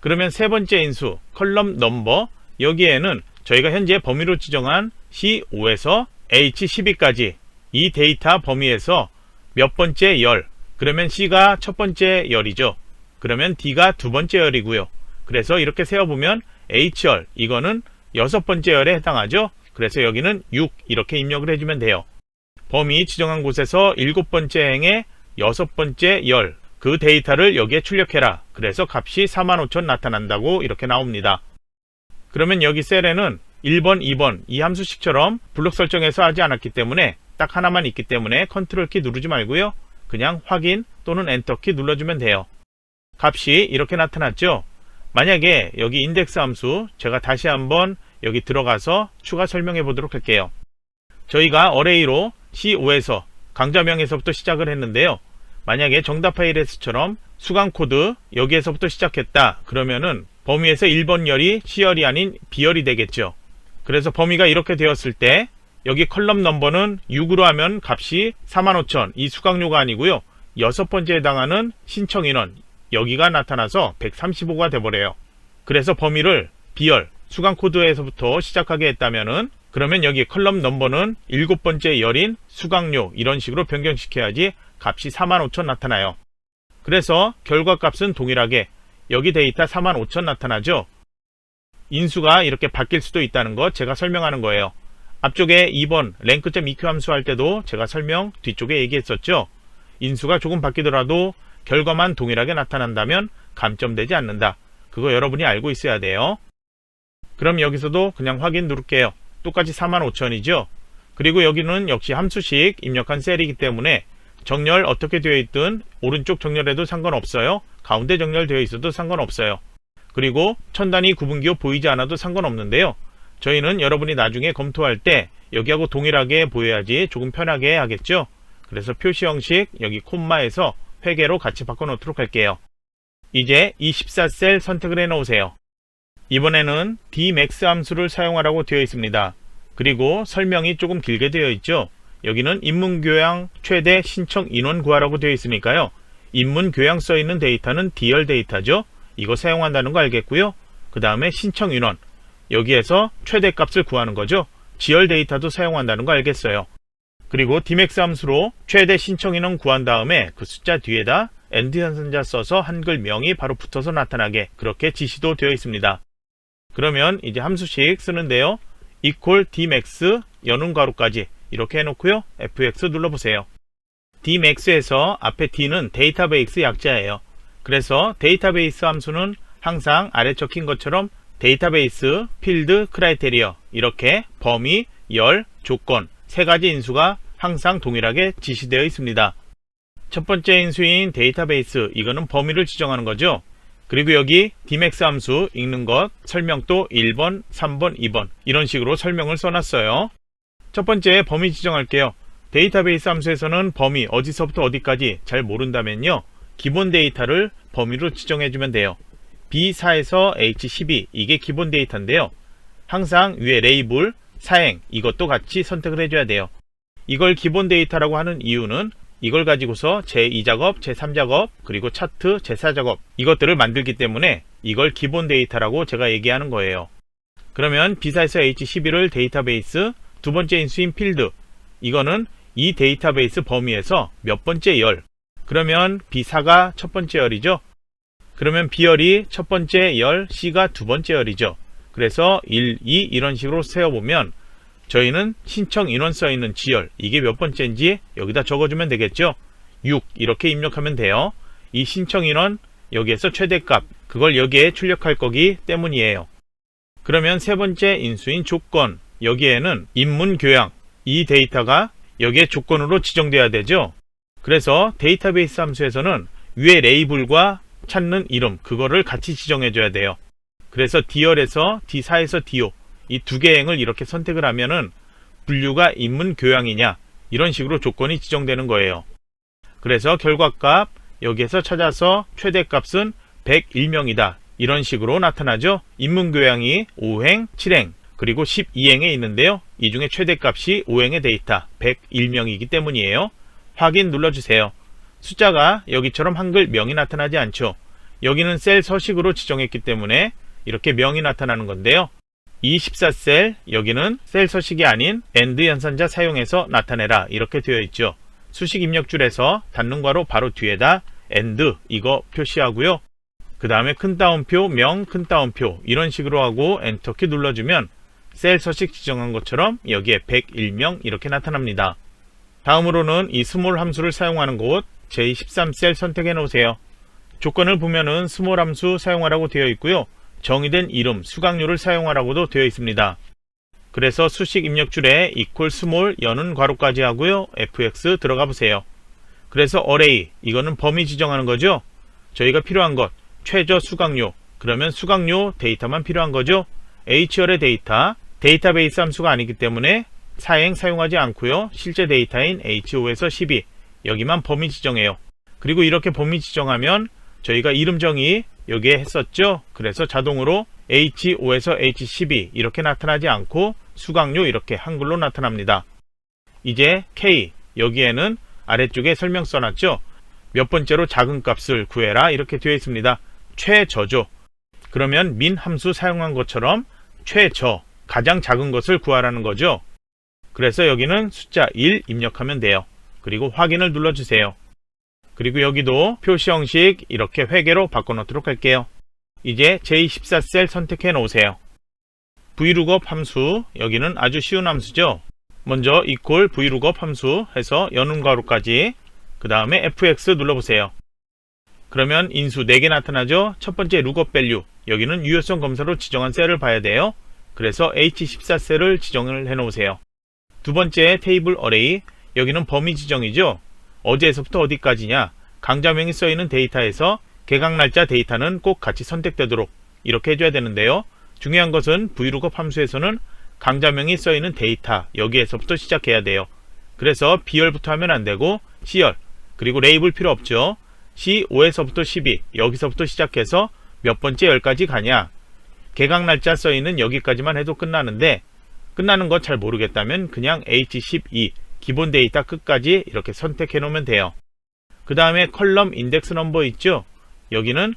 A: 그러면 세 번째 인수 컬럼 넘버 여기에는 저희가 현재 범위로 지정한 C5에서 H12까지 이 데이터 범위에서 몇 번째 열 그러면 C가 첫 번째 열이죠. 그러면 D가 두 번째 열이고요. 그래서 이렇게 세어보면 HR 이거는 여섯 번째 열에 해당하죠. 그래서 여기는 6 이렇게 입력을 해주면 돼요. 범위 지정한 곳에서 7번째 행에 여섯 번째 열 그 데이터를 여기에 출력해라. 그래서 값이 45,000 나타난다고 이렇게 나옵니다. 그러면 여기 셀에는 1번, 2번 이 함수식처럼 블록 설정해서 하지 않았기 때문에 딱 하나만 있기 때문에 컨트롤 키 누르지 말고요. 그냥 확인 또는 엔터 키 눌러주면 돼요. 값이 이렇게 나타났죠. 만약에 여기 인덱스 함수 제가 다시 한번 여기 들어가서 추가 설명해 보도록 할게요. 저희가 어레이로 C5에서 강좌명에서부터 시작을 했는데요. 만약에 정답 파일에서처럼 수강 코드 여기에서부터 시작했다 그러면은 범위에서 1번 열이 C열이 아닌 B열이 되겠죠. 그래서 범위가 이렇게 되었을 때 여기 컬럼 넘버는 6으로 하면 값이 45,000 이 수강료가 아니고요. 여섯 번째에 해당하는 신청 인원 여기가 나타나서 135가 돼버려요. 그래서 범위를 B열 수강 코드에서부터 시작하게 했다면은 그러면 여기 컬럼 넘버는 7번째 열인 수강료 이런 식으로 변경시켜야지 값이 45,000 나타나요. 그래서 결과값은 동일하게 여기 데이터 45,000 나타나죠. 인수가 이렇게 바뀔 수도 있다는 것 제가 설명하는 거예요. 앞쪽에 2번 랭크.eq 함수 할 때도 제가 설명 뒤쪽에 얘기했었죠. 인수가 조금 바뀌더라도 결과만 동일하게 나타난다면 감점되지 않는다. 그거 여러분이 알고 있어야 돼요. 그럼 여기서도 그냥 확인 누를게요. 똑같이 45,000이죠. 그리고 여기는 역시 함수식 입력한 셀이기 때문에 정렬 어떻게 되어 있든 오른쪽 정렬해도 상관없어요. 가운데 정렬되어 있어도 상관없어요. 그리고 첨단위 구분기호 보이지 않아도 상관없는데요. 저희는 여러분이 나중에 검토할 때 여기하고 동일하게 보여야지 조금 편하게 하겠죠. 그래서 표시 형식 여기 콤마에서 회계로 같이 바꿔놓도록 할게요. 이제 24셀 선택을 해 놓으세요. 이번에는 dmax 함수를 사용하라고 되어 있습니다. 그리고 설명이 조금 길게 되어 있죠. 여기는 인문교양 최대 신청 인원 구하라고 되어 있으니까요. 인문교양 써있는 데이터는 D열 데이터죠. 이거 사용한다는 거 알겠고요. 그 다음에 신청 인원 여기에서 최대값을 구하는 거죠. G열 데이터도 사용한다는 거 알겠어요. 그리고 dmax 함수로 최대 신청 인원 구한 다음에 그 숫자 뒤에다 엔드 현선자 써서 한글명이 바로 붙어서 나타나게 그렇게 지시도 되어 있습니다. 그러면 이제 함수식 쓰는데요. equal dmax 여는 괄호까지 이렇게 해놓고요. fx 눌러보세요. dmax에서 앞에 d는 데이터베이스 약자예요. 그래서 데이터베이스 함수는 항상 아래 적힌 것처럼 데이터베이스, 필드, 크라이테리어 이렇게 범위, 열, 조건 세 가지 인수가 항상 동일하게 지시되어 있습니다. 첫 번째 인수인 데이터베이스 이거는 범위를 지정하는 거죠. 그리고 여기 dmax 함수 읽는 것 설명도 1번, 3번, 2번 이런 식으로 설명을 써놨어요. 첫 번째 범위 지정할게요. 데이터베이스 함수에서는 범위 어디서부터 어디까지 잘 모른다면요. 기본 데이터를 범위로 지정해주면 돼요. B4에서 H12 이게 기본 데이터인데요. 항상 위에 레이블, 사행 이것도 같이 선택을 해줘야 돼요. 이걸 기본 데이터라고 하는 이유는 이걸 가지고서 제2작업, 제3작업, 그리고 차트, 제4작업 이것들을 만들기 때문에 이걸 기본 데이터라고 제가 얘기하는 거예요. 그러면 B4에서 H12를 데이터베이스, 두 번째 인수인 필드 이거는 이 데이터베이스 범위에서 몇 번째 열, 그러면 B4가 첫 번째 열이죠. 그러면 B열이 첫 번째 열, C가 두 번째 열이죠. 그래서 1, 2 이런 식으로 세어보면 저희는 신청 인원 써있는 G열 이게 몇 번째인지 여기다 적어주면 되겠죠. 6 이렇게 입력하면 돼요. 이 신청 인원 여기에서 최대값 그걸 여기에 출력할 거기 때문이에요. 그러면 세 번째 인수인 조건 여기에는 인문 교양 이 데이터가 여기에 조건으로 지정돼야 되죠. 그래서 데이터베이스 함수에서는 위에 레이블과 찾는 이름 그거를 같이 지정해 줘야 돼요. 그래서 D열에서 D4에서 D5 이 두 개 행을 이렇게 선택을 하면은 분류가 인문 교양이냐 이런 식으로 조건이 지정되는 거예요. 그래서 결과값 여기에서 찾아서 최대값은 101명이다 이런 식으로 나타나죠. 인문 교양이 5행, 7행 그리고 12행에 있는데요. 이 중에 최대값이 5행의 데이터 101명이기 때문이에요. 확인 눌러주세요. 숫자가 여기처럼 한글 명이 나타나지 않죠. 여기는 셀 서식으로 지정했기 때문에 이렇게 명이 나타나는 건데요. 이 14셀 여기는 셀 서식이 아닌 AND 연산자 사용해서 나타내라 이렇게 되어 있죠. 수식 입력줄에서 닫는 괄호 바로 뒤에다 AND 이거 표시하고요. 그 다음에 큰 따옴표, 명, 큰 따옴표 이런 식으로 하고 엔터키 눌러주면 셀 서식 지정한 것처럼 여기에 101명 이렇게 나타납니다. 다음으로는 이 스몰 함수를 사용하는 곳 제13셀 선택해 놓으세요. 조건을 보면은 스몰 함수 사용하라고 되어 있고요. 정의된 이름, 수강료를 사용하라고도 되어 있습니다. 그래서 수식 입력줄에 equal small 여는 괄호까지 하고요. fx 들어가 보세요. 그래서 array 이거는 범위 지정하는 거죠. 저희가 필요한 것 최저 수강료 그러면 수강료 데이터만 필요한 거죠. h열의 데이터 데이터베이스 함수가 아니기 때문에 사행 사용하지 않고요. 실제 데이터인 h5에서 12 여기만 범위 지정해요. 그리고 이렇게 범위 지정하면 저희가 이름 정의 여기에 했었죠. 그래서 자동으로 H5에서 H12 이렇게 나타나지 않고 수강료 이렇게 한글로 나타납니다. 이제 K 여기에는 아래쪽에 설명 써놨죠. 몇 번째로 작은 값을 구해라 이렇게 되어 있습니다. 최저죠. 그러면 민 함수 사용한 것처럼 최저 가장 작은 것을 구하라는 거죠. 그래서 여기는 숫자 1 입력하면 돼요. 그리고 확인을 눌러주세요. 그리고 여기도 표시 형식 이렇게 회계로 바꿔놓도록 할게요. 이제 제24셀 선택해 놓으세요. VLOOKUP 함수 여기는 아주 쉬운 함수죠. 먼저 equal VLOOKUP 함수 해서 여는 괄호까지 그 다음에 fx 눌러보세요. 그러면 인수 4개 나타나죠. 첫 번째 lookup value 여기는 유효성 검사로 지정한 셀을 봐야 돼요. 그래서 H14셀을 지정을 해 놓으세요. 두 번째 테이블 어레이 여기는 범위 지정이죠. 어디에서부터 어디까지냐 강좌명이 써있는 데이터에서 개강 날짜 데이터는 꼭 같이 선택되도록 이렇게 해줘야 되는데요. 중요한 것은 VLOOKUP 함수에서는 강좌명이 써있는 데이터 여기에서부터 시작해야 돼요. 그래서 B열부터 하면 안되고 C열 그리고 레이블 필요 없죠. C5에서부터 12 여기서부터 시작해서 몇 번째 열까지 가냐 개강 날짜 써있는 여기까지만 해도 끝나는데 끝나는 거 잘 모르겠다면 그냥 H12 기본 데이터 끝까지 이렇게 선택해 놓으면 돼요. 그 다음에 컬럼 인덱스 넘버 있죠. 여기는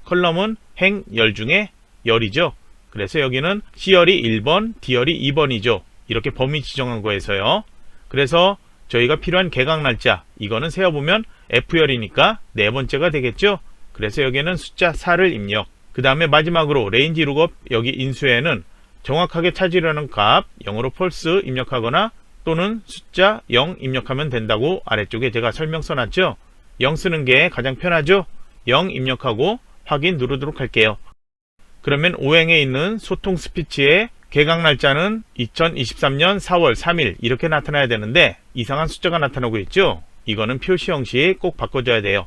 A: 컬럼은 행 열 중에 열이죠. 그래서 여기는 C열이 1번, D열이 2번이죠. 이렇게 범위 지정한 거에서요. 그래서 저희가 필요한 개강 날짜 이거는 세어보면 F열이니까 네 번째가 되겠죠. 그래서 여기는 숫자 4를 입력. 그 다음에 마지막으로 레인지 룩업 여기 인수에는 정확하게 찾으려는 값 0으로 false 입력하거나 또는 숫자 0 입력하면 된다고 아래쪽에 제가 설명 써놨죠. 0 쓰는 게 가장 편하죠. 0 입력하고 확인 누르도록 할게요. 그러면 5행에 있는 소통 스피치의 개강 날짜는 2023년 4월 3일 이렇게 나타나야 되는데 이상한 숫자가 나타나고 있죠. 이거는 표시 형식 꼭 바꿔줘야 돼요.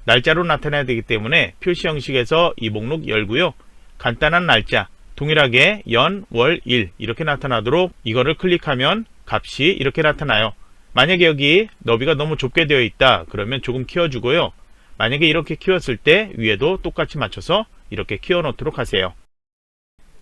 A: 날짜로 나타나야 되기 때문에 표시 형식에서 이 목록 열고요. 간단한 날짜 동일하게 연, 월, 일 이렇게 나타나도록 이거를 클릭하면 값이 이렇게 나타나요. 만약에 여기 너비가 너무 좁게 되어 있다 그러면 조금 키워주고요. 만약에 이렇게 키웠을 때 위에도 똑같이 맞춰서 이렇게 키워놓도록 하세요.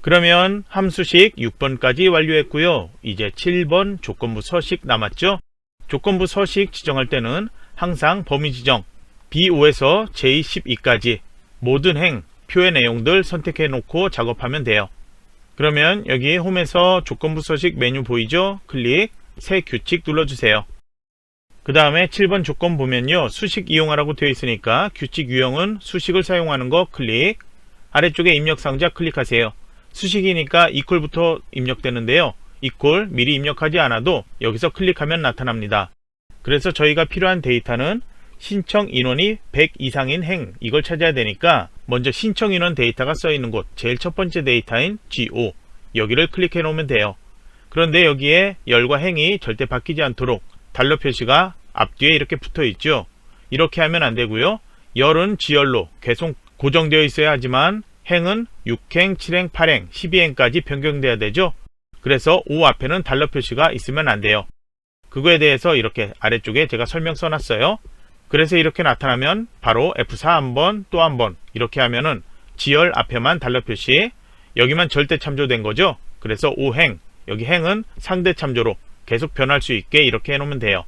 A: 그러면 함수식 6번까지 완료했고요. 이제 7번 조건부 서식 남았죠. 조건부 서식 지정할 때는 항상 범위 지정 B5에서 J12까지 모든 행, 표의 내용들 선택해 놓고 작업하면 돼요. 그러면 여기 홈에서 조건부 서식 메뉴 보이죠? 클릭, 새 규칙 눌러주세요. 그 다음에 7번 조건 보면요. 수식 이용하라고 되어 있으니까 규칙 유형은 수식을 사용하는 거 클릭, 아래쪽에 입력 상자 클릭하세요. 수식이니까 이퀄부터 입력되는데요. 이퀄 미리 입력하지 않아도 여기서 클릭하면 나타납니다. 그래서 저희가 필요한 데이터는 신청 인원이 100 이상인 행, 이걸 찾아야 되니까 먼저 신청 인원 데이터가 써 있는 곳, 제일 첫 번째 데이터인 G5 여기를 클릭해 놓으면 돼요. 그런데 여기에 열과 행이 절대 바뀌지 않도록 달러 표시가 앞뒤에 이렇게 붙어 있죠. 이렇게 하면 안 되고요. 열은 G열로 계속 고정되어 있어야 하지만 행은 6행, 7행, 8행, 12행까지 변경돼야 되죠. 그래서 O 앞에는 달러 표시가 있으면 안 돼요. 그거에 대해서 이렇게 아래쪽에 제가 설명 써놨어요. 그래서 이렇게 나타나면 바로 F4 한번 또 한번 이렇게 하면은 G열 앞에만 달러 표시, 여기만 절대 참조된 거죠. 그래서 O행, 여기 행은 상대 참조로 계속 변할 수 있게 이렇게 해놓으면 돼요.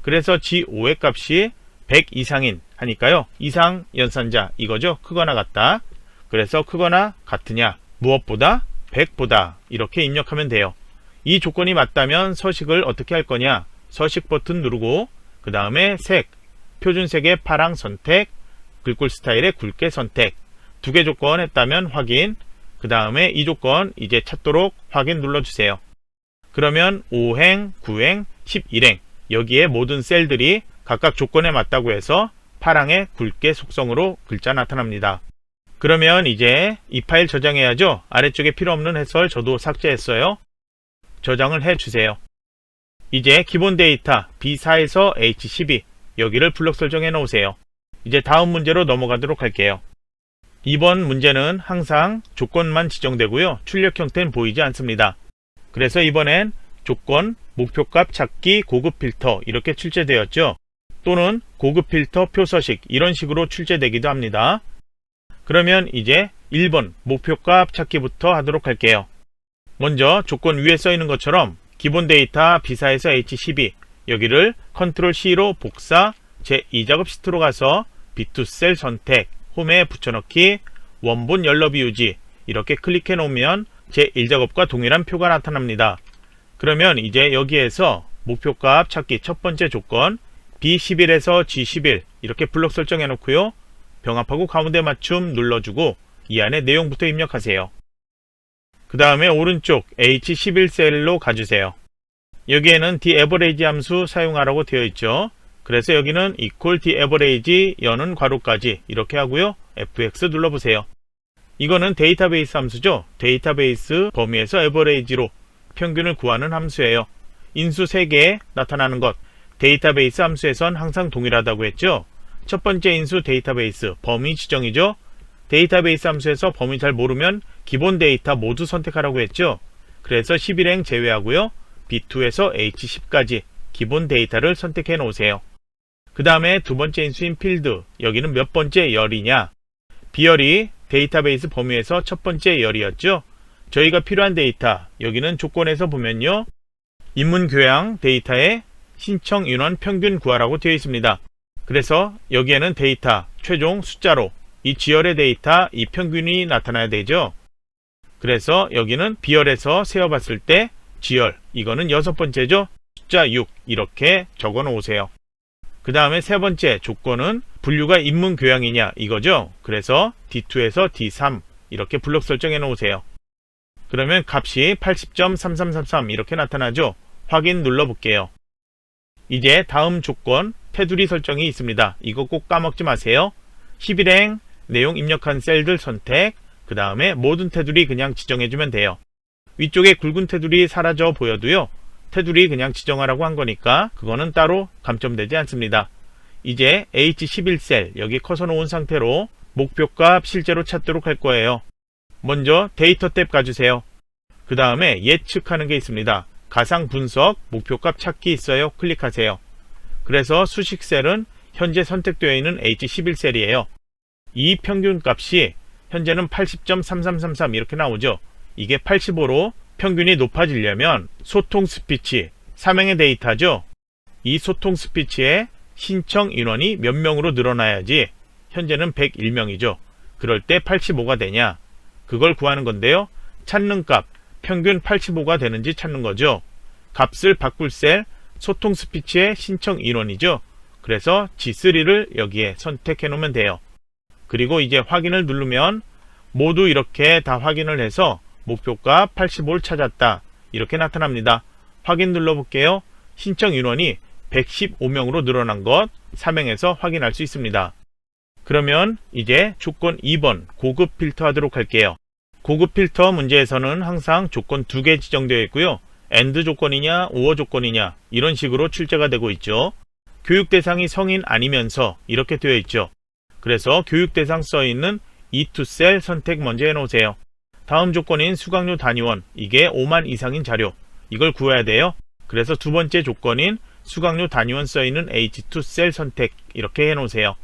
A: 그래서 G5의 값이 100 이상인 하니까요. 이상 연산자 이거죠. 크거나 같다. 그래서 크거나 같으냐, 무엇보다 100보다 이렇게 입력하면 돼요. 이 조건이 맞다면 서식을 어떻게 할 거냐, 서식 버튼 누르고 그 다음에 색, 표준색의 파랑 선택, 글꼴 스타일의 굵게 선택, 두 개 조건 했다면 확인, 그 다음에 이 조건 이제 찾도록 확인 눌러주세요. 그러면 5행, 9행, 11행 여기에 모든 셀들이 각각 조건에 맞다고 해서 파랑의 굵게 속성으로 글자 나타납니다. 그러면 이제 이 파일 저장해야죠. 아래쪽에 필요없는 해설 저도 삭제했어요. 저장을 해주세요. 이제 기본 데이터 B4에서 H12 여기를 블록 설정해 놓으세요. 이제 다음 문제로 넘어가도록 할게요. 이번 문제는 항상 조건만 지정되고요. 출력 형태는 보이지 않습니다. 그래서 이번엔 조건, 목표값 찾기, 고급 필터 이렇게 출제되었죠. 또는 고급 필터 표서식 이런 식으로 출제되기도 합니다. 그러면 이제 1번 목표값 찾기부터 하도록 할게요. 먼저 조건 위에 써 있는 것처럼 기본 데이터 B4에서 H12 여기를 컨트롤 C로 복사, 제2작업 시트로 가서 B2 셀 선택, 홈에 붙여넣기, 원본 열너비 유지 이렇게 클릭해 놓으면 제1작업과 동일한 표가 나타납니다. 그러면 이제 여기에서 목표값 찾기 첫 번째 조건 B11에서 G11 이렇게 블록 설정해 놓고요. 병합하고 가운데 맞춤 눌러주고 이 안에 내용부터 입력하세요. 그 다음에 오른쪽 H11 셀로 가주세요. 여기에는 TAverage 함수 사용하라고 되어 있죠. 그래서 여기는 equal TAverage 여는 괄호까지 이렇게 하고요. FX 눌러보세요. 이거는 데이터베이스 함수죠. 데이터베이스 범위에서 average로 평균을 구하는 함수예요. 인수 3개에 나타나는 것, 데이터베이스 함수에선 항상 동일하다고 했죠. 첫 번째 인수 데이터베이스 범위 지정이죠. 데이터베이스 함수에서 범위 잘 모르면 기본 데이터 모두 선택하라고 했죠. 그래서 11행 제외하고요. B2에서 H10까지 기본 데이터를 선택해 놓으세요. 그 다음에 두 번째 인수인 필드, 여기는 몇 번째 열이냐. B열이 데이터베이스 범위에서 첫 번째 열이었죠. 저희가 필요한 데이터, 여기는 조건에서 보면요. 인문교양 데이터의 신청 인원 평균 구하라고 되어 있습니다. 그래서 여기에는 데이터 최종 숫자로 이 G열의 데이터 이 평균이 나타나야 되죠. 그래서 여기는 B열에서 세어봤을 때 G열 이거는 6번째죠. 숫자 6 이렇게 적어 놓으세요. 그 다음에 세 번째 조건은 분류가 인문교양이냐 이거죠. 그래서 D2에서 D3 이렇게 블록 설정해 놓으세요. 그러면 값이 80.3333 이렇게 나타나죠. 확인 눌러 볼게요. 이제 다음 조건 테두리 설정이 있습니다. 이거 꼭 까먹지 마세요. 11행 내용 입력한 셀들 선택, 그 다음에 모든 테두리 그냥 지정해주면 돼요. 위쪽에 굵은 테두리 사라져 보여도요. 테두리 그냥 지정하라고 한 거니까 그거는 따로 감점되지 않습니다. 이제 H11셀 여기 커서 놓은 상태로 목표값 실제로 찾도록 할 거예요. 먼저 데이터 탭 가주세요. 그 다음에 예측하는 게 있습니다. 가상 분석 목표값 찾기 있어요. 클릭하세요. 그래서 수식셀은 현재 선택되어 있는 H11셀이에요. 이 평균값이 현재는 80.3333 이렇게 나오죠. 이게 85로 평균이 높아지려면 소통 스피치, 사명의 데이터죠. 이 소통 스피치의 신청 인원이 몇 명으로 늘어나야지 현재는 101명이죠. 그럴 때 85가 되냐? 그걸 구하는 건데요. 찾는 값, 평균 85가 되는지 찾는 거죠. 값을 바꿀 셀, 소통 스피치의 신청 인원이죠. 그래서 G3를 여기에 선택해 놓으면 돼요. 그리고 이제 확인을 누르면 모두 이렇게 다 확인을 해서 목표값 85를 찾았다. 이렇게 나타납니다. 확인 눌러볼게요. 신청 인원이 115명으로 늘어난 것 사명에서 확인할 수 있습니다. 그러면 이제 조건 2번 고급 필터 하도록 할게요. 고급 필터 문제에서는 항상 조건 2개 지정되어 있고요. AND 조건이냐 OR 조건이냐 이런 식으로 출제가 되고 있죠. 교육 대상이 성인 아니면서 이렇게 되어 있죠. 그래서 교육 대상 써있는 E2셀 선택 먼저 해놓으세요. 다음 조건인 수강료 단위원, 이게 5만 이상인 자료, 이걸 구해야 돼요. 그래서 두 번째 조건인 수강료 단위원 써있는 H2셀 선택 이렇게 해놓으세요.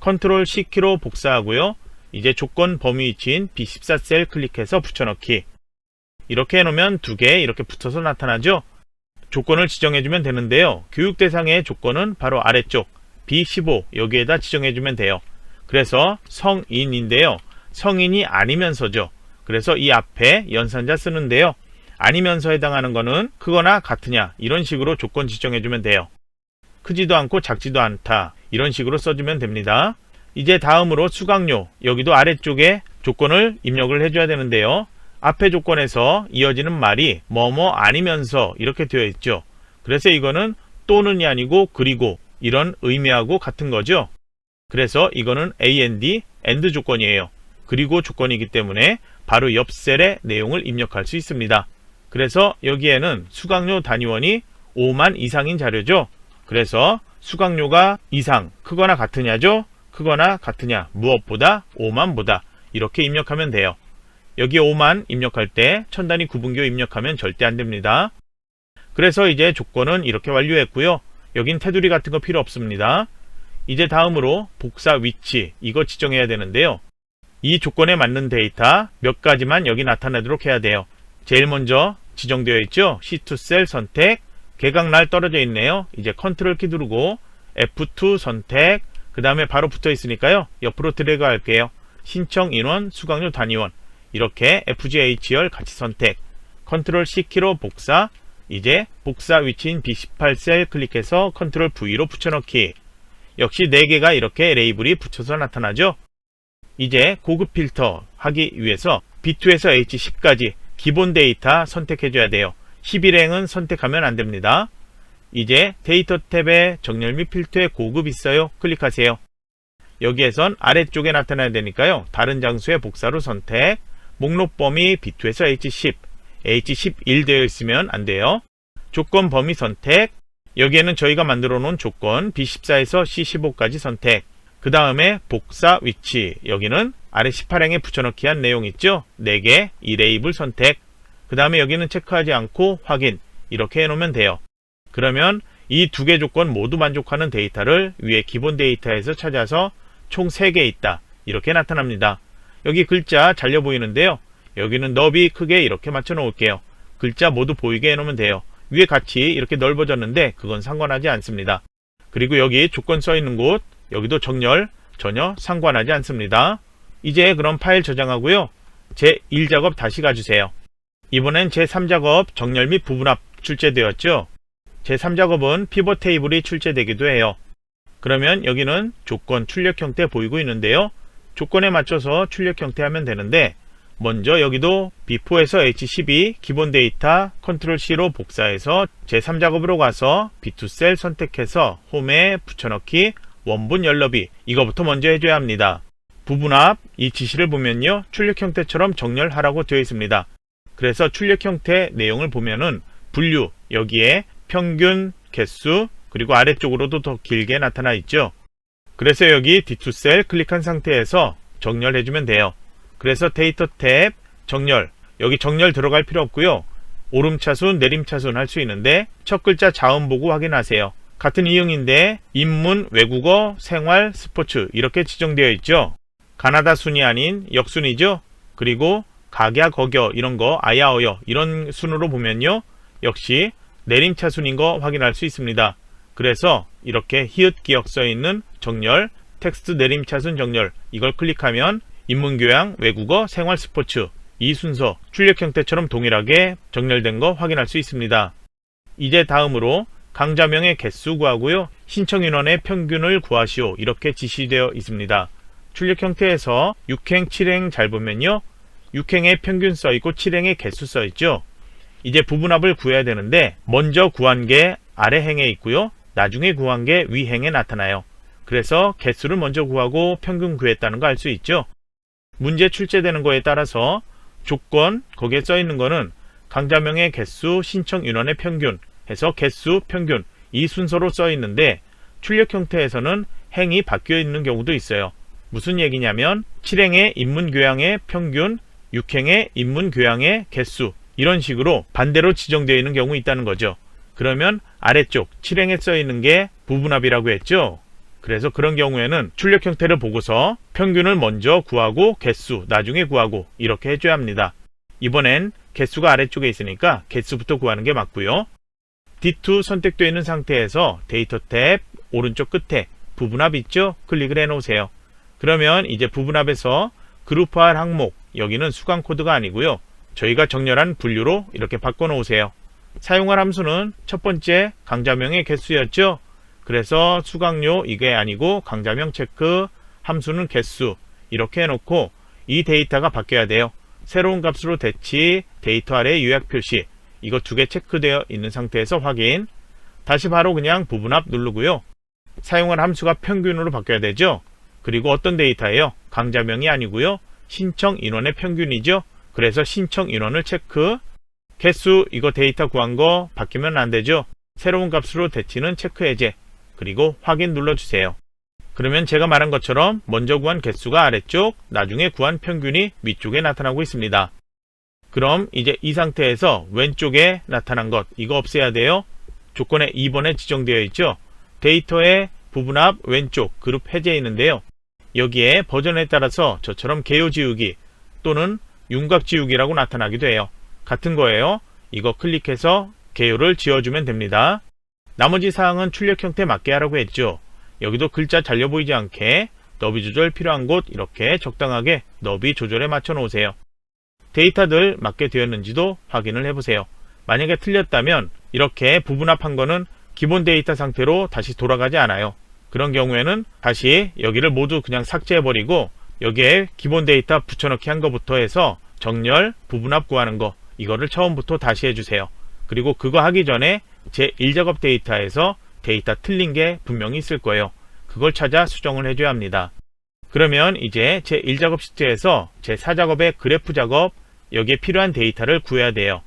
A: 컨트롤 C키로 복사하고요. 이제 조건 범위 위치인 B14셀 클릭해서 붙여넣기. 이렇게 해놓으면 두 개 이렇게 붙어서 나타나죠. 조건을 지정해주면 되는데요. 교육 대상의 조건은 바로 아래쪽 B15 여기에다 지정해주면 돼요. 그래서 성인인데요. 성인이 아니면서죠. 그래서 이 앞에 연산자 쓰는데요. 아니면서 해당하는 거는 크거나 같으냐 이런 식으로 조건 지정해주면 돼요. 크지도 않고 작지도 않다 이런 식으로 써주면 됩니다. 이제 다음으로 수강료, 여기도 아래쪽에 조건을 입력을 해줘야 되는데요. 앞에 조건에서 이어지는 말이 뭐뭐 아니면서 이렇게 되어 있죠. 그래서 이거는 또는이 아니고 그리고 이런 의미하고 같은 거죠. 그래서 이거는 AND 조건이에요. 그리고 조건이기 때문에 바로 옆 셀에 내용을 입력할 수 있습니다. 그래서 여기에는 수강료 단위원이 5만 이상인 자료죠. 그래서 수강료가 이상, 크거나 같으냐죠. 크거나 같으냐, 무엇보다 5만보다 이렇게 입력하면 돼요. 여기 5만 입력할 때 천단위 구분교 입력하면 절대 안됩니다. 그래서 이제 조건은 이렇게 완료했고요. 여긴 테두리 같은 거 필요 없습니다. 이제 다음으로 복사 위치, 이거 지정해야 되는데요. 이 조건에 맞는 데이터 몇 가지만 여기 나타내도록 해야 돼요. 제일 먼저 지정되어 있죠. C2셀 선택, 개각날 떨어져 있네요. 이제 컨트롤 키 누르고 F2 선택, 그 다음에 바로 붙어 있으니까요. 옆으로 드래그 할게요. 신청 인원, 수강료 단위원, 이렇게 FGHL 같이 선택, 컨트롤 C키로 복사, 이제 복사 위치인 B18셀 클릭해서 컨트롤 V로 붙여넣기. 역시 4개가 이렇게 레이블이 붙여서 나타나죠. 이제 고급 필터 하기 위해서 B2에서 H10까지 기본 데이터 선택해줘야 돼요. 11행은 선택하면 안됩니다. 이제 데이터 탭에 정렬 및 필터에 고급 있어요. 클릭하세요. 여기에선 아래쪽에 나타나야 되니까요. 다른 장소에 복사로 선택, 목록 범위 B2에서 H10, H11 되어 있으면 안돼요. 조건 범위 선택, 여기에는 저희가 만들어 놓은 조건 B14에서 C15까지 선택, 그 다음에 복사 위치, 여기는 아래 18행에 붙여넣기 한 내용 있죠. 4개, 이 레이블 선택, 그 다음에 여기는 체크하지 않고 확인, 이렇게 해놓으면 돼요. 그러면 이 2개 조건 모두 만족하는 데이터를 위에 기본 데이터에서 찾아서 총 3개 있다, 이렇게 나타납니다. 여기 글자 잘려 보이는데요. 여기는 너비 크게 이렇게 맞춰 놓을게요. 글자 모두 보이게 해놓으면 돼요. 위에 같이 이렇게 넓어졌는데 그건 상관하지 않습니다. 그리고 여기 조건 써있는 곳, 여기도 정렬 전혀 상관하지 않습니다. 이제 그럼 파일 저장하고요. 제1작업 다시 가주세요. 이번엔 제3작업 정렬 및 부분합 출제되었죠. 제3작업은 피벗 테이블이 출제되기도 해요. 그러면 여기는 조건 출력 형태 보이고 있는데요. 조건에 맞춰서 출력 형태 하면 되는데, 먼저 여기도 B4에서 H12 기본 데이터 컨트롤 C로 복사해서 제3작업으로 가서 B2셀 선택해서 홈에 붙여넣기, 원분 열너비, 이거부터 먼저 해줘야 합니다. 부분합, 이 지시를 보면요, 출력 형태처럼 정렬하라고 되어 있습니다. 그래서 출력 형태 내용을 보면은 분류, 여기에 평균, 개수, 그리고 아래쪽으로도 더 길게 나타나 있죠. 그래서 여기 D2셀 클릭한 상태에서 정렬해주면 돼요. 그래서 데이터 탭, 정렬, 여기 정렬 들어갈 필요 없고요. 오름차순, 내림차순 할 수 있는데 첫 글자 자음 보고 확인하세요. 같은 이응인데 인문, 외국어, 생활, 스포츠 이렇게 지정되어 있죠. 가나다 순이 아닌 역순이죠. 그리고 각야, 거겨 이런 거, 아야, 어여 이런 순으로 보면요, 역시 내림차순인 거 확인할 수 있습니다. 그래서 이렇게 히읗 기억 써 있는 정렬, 텍스트 내림차순 정렬, 이걸 클릭하면 인문교양, 외국어, 생활, 스포츠 이 순서 출력 형태처럼 동일하게 정렬된 거 확인할 수 있습니다. 이제 다음으로 강좌명의 개수 구하고요, 신청 인원의 평균을 구하시오 이렇게 지시되어 있습니다. 출력 형태에서 6행, 7행 잘 보면요, 6행의 평균 써있고 7행의 개수 써있죠. 이제 부분합을 구해야 되는데 먼저 구한 게 아래 행에 있고요, 나중에 구한 게 위 행에 나타나요. 그래서 개수를 먼저 구하고 평균 구했다는 거 알 수 있죠. 문제 출제되는 거에 따라서 조건, 거기에 써있는 거는 강좌명의 개수, 신청 인원의 평균 해서 개수, 평균 이 순서로 써있는데 출력 형태에서는 행이 바뀌어 있는 경우도 있어요. 무슨 얘기냐면 7행의 인문교양의 평균, 6행의 인문교양의 개수 이런 식으로 반대로 지정되어 있는 경우 있다는 거죠. 그러면 아래쪽 7행에 써있는 게 부분합이라고 했죠. 그래서 그런 경우에는 출력 형태를 보고서 평균을 먼저 구하고 개수 나중에 구하고 이렇게 해줘야 합니다. 이번엔 개수가 아래쪽에 있으니까 개수부터 구하는 게 맞고요. D2 선택되어 있는 상태에서 데이터 탭 오른쪽 끝에 부분합 있죠? 클릭을 해 놓으세요. 그러면 이제 부분합에서 그룹화할 항목, 여기는 수강 코드가 아니고요, 저희가 정렬한 분류로 이렇게 바꿔 놓으세요. 사용할 함수는 첫 번째 강좌명의 개수였죠. 그래서 수강료 이게 아니고 강좌명 체크, 함수는 개수 이렇게 해놓고 이 데이터가 바뀌어야 돼요. 새로운 값으로 대치, 데이터 아래 요약 표시 이거 두 개 체크되어 있는 상태에서 확인. 다시 바로 그냥 부분합 누르고요. 사용할 함수가 평균으로 바뀌어야 되죠. 그리고 어떤 데이터예요? 강좌명이 아니고요, 신청 인원의 평균이죠. 그래서 신청 인원을 체크. 개수 이거 데이터 구한 거 바뀌면 안 되죠. 새로운 값으로 대치는 체크 해제. 그리고 확인 눌러주세요. 그러면 제가 말한 것처럼 먼저 구한 개수가 아래쪽, 나중에 구한 평균이 위쪽에 나타나고 있습니다. 그럼 이제 이 상태에서 왼쪽에 나타난 것 이거 없애야 돼요. 조건에 2번에 지정되어 있죠. 데이터의 부분합 왼쪽 그룹 해제에 있는데요, 여기에 버전에 따라서 저처럼 개요 지우기 또는 윤곽 지우기라고 나타나기도 해요. 같은 거예요. 이거 클릭해서 개요를 지워주면 됩니다. 나머지 사항은 출력 형태 맞게 하라고 했죠. 여기도 글자 잘려 보이지 않게 너비 조절 필요한 곳 이렇게 적당하게 너비 조절에 맞춰 놓으세요. 데이터들 맞게 되었는지도 확인을 해보세요. 만약에 틀렸다면 이렇게 부분합한 거는 기본 데이터 상태로 다시 돌아가지 않아요. 그런 경우에는 다시 여기를 모두 그냥 삭제해버리고 여기에 기본 데이터 붙여넣기 한 거부터 해서 정렬, 부분합 구하는 거 이거를 처음부터 다시 해주세요. 그리고 그거 하기 전에 제1작업 데이터에서 데이터 틀린 게 분명히 있을 거예요. 그걸 찾아 수정을 해줘야 합니다. 그러면 이제 제1작업 시트에서 제4작업의 그래프 작업, 여기에 필요한 데이터를 구해야 돼요.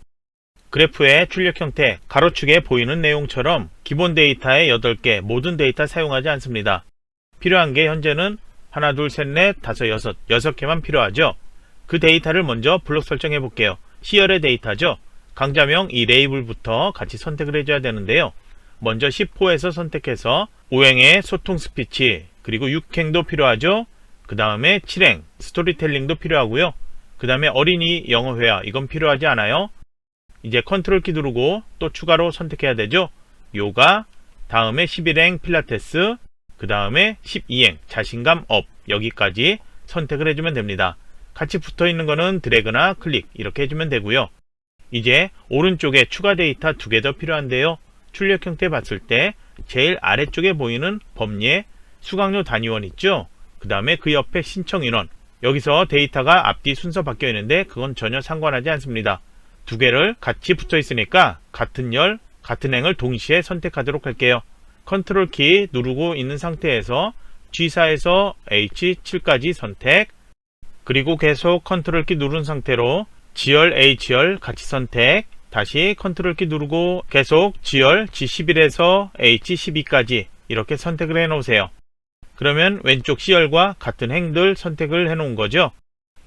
A: 그래프의 출력 형태, 가로축에 보이는 내용처럼 기본 데이터의 8개 모든 데이터 사용하지 않습니다. 필요한 게 현재는 하나, 둘, 셋, 넷, 다섯, 여섯, 6개만 필요하죠. 그 데이터를 먼저 블록 설정해 볼게요. 시열의 데이터죠. 강좌명 이 레이블부터 같이 선택을 해줘야 되는데요. 먼저 10호에서 선택해서 5행의 소통 스피치, 그리고 6행도 필요하죠. 그 다음에 7행 스토리텔링도 필요하고요. 그 다음에 어린이 영어 회화 이건 필요하지 않아요. 이제 컨트롤 키 누르고 또 추가로 선택해야 되죠. 요가, 다음에 11행 필라테스, 그 다음에 12행 자신감 업 여기까지 선택을 해주면 됩니다. 같이 붙어 있는 거는 드래그나 클릭 이렇게 해주면 되고요. 이제 오른쪽에 추가 데이터 2개 더 필요한데요. 출력 형태 봤을 때 제일 아래쪽에 보이는 범례 수강료 단위원 있죠. 그 다음에 그 옆에 신청 인원, 여기서 데이터가 앞뒤 순서 바뀌어 있는데 그건 전혀 상관하지 않습니다. 2개를 같이 붙어 있으니까 같은 열, 같은 행을 동시에 선택하도록 할게요. 컨트롤 키 누르고 있는 상태에서 G4에서 H7까지 선택, 그리고 계속 컨트롤 키 누른 상태로 G열, H열 같이 선택, 다시 컨트롤 키 누르고 계속 G열, G11에서 H12까지 이렇게 선택을 해 놓으세요. 그러면 왼쪽 C열과 같은 행들 선택을 해 놓은 거죠.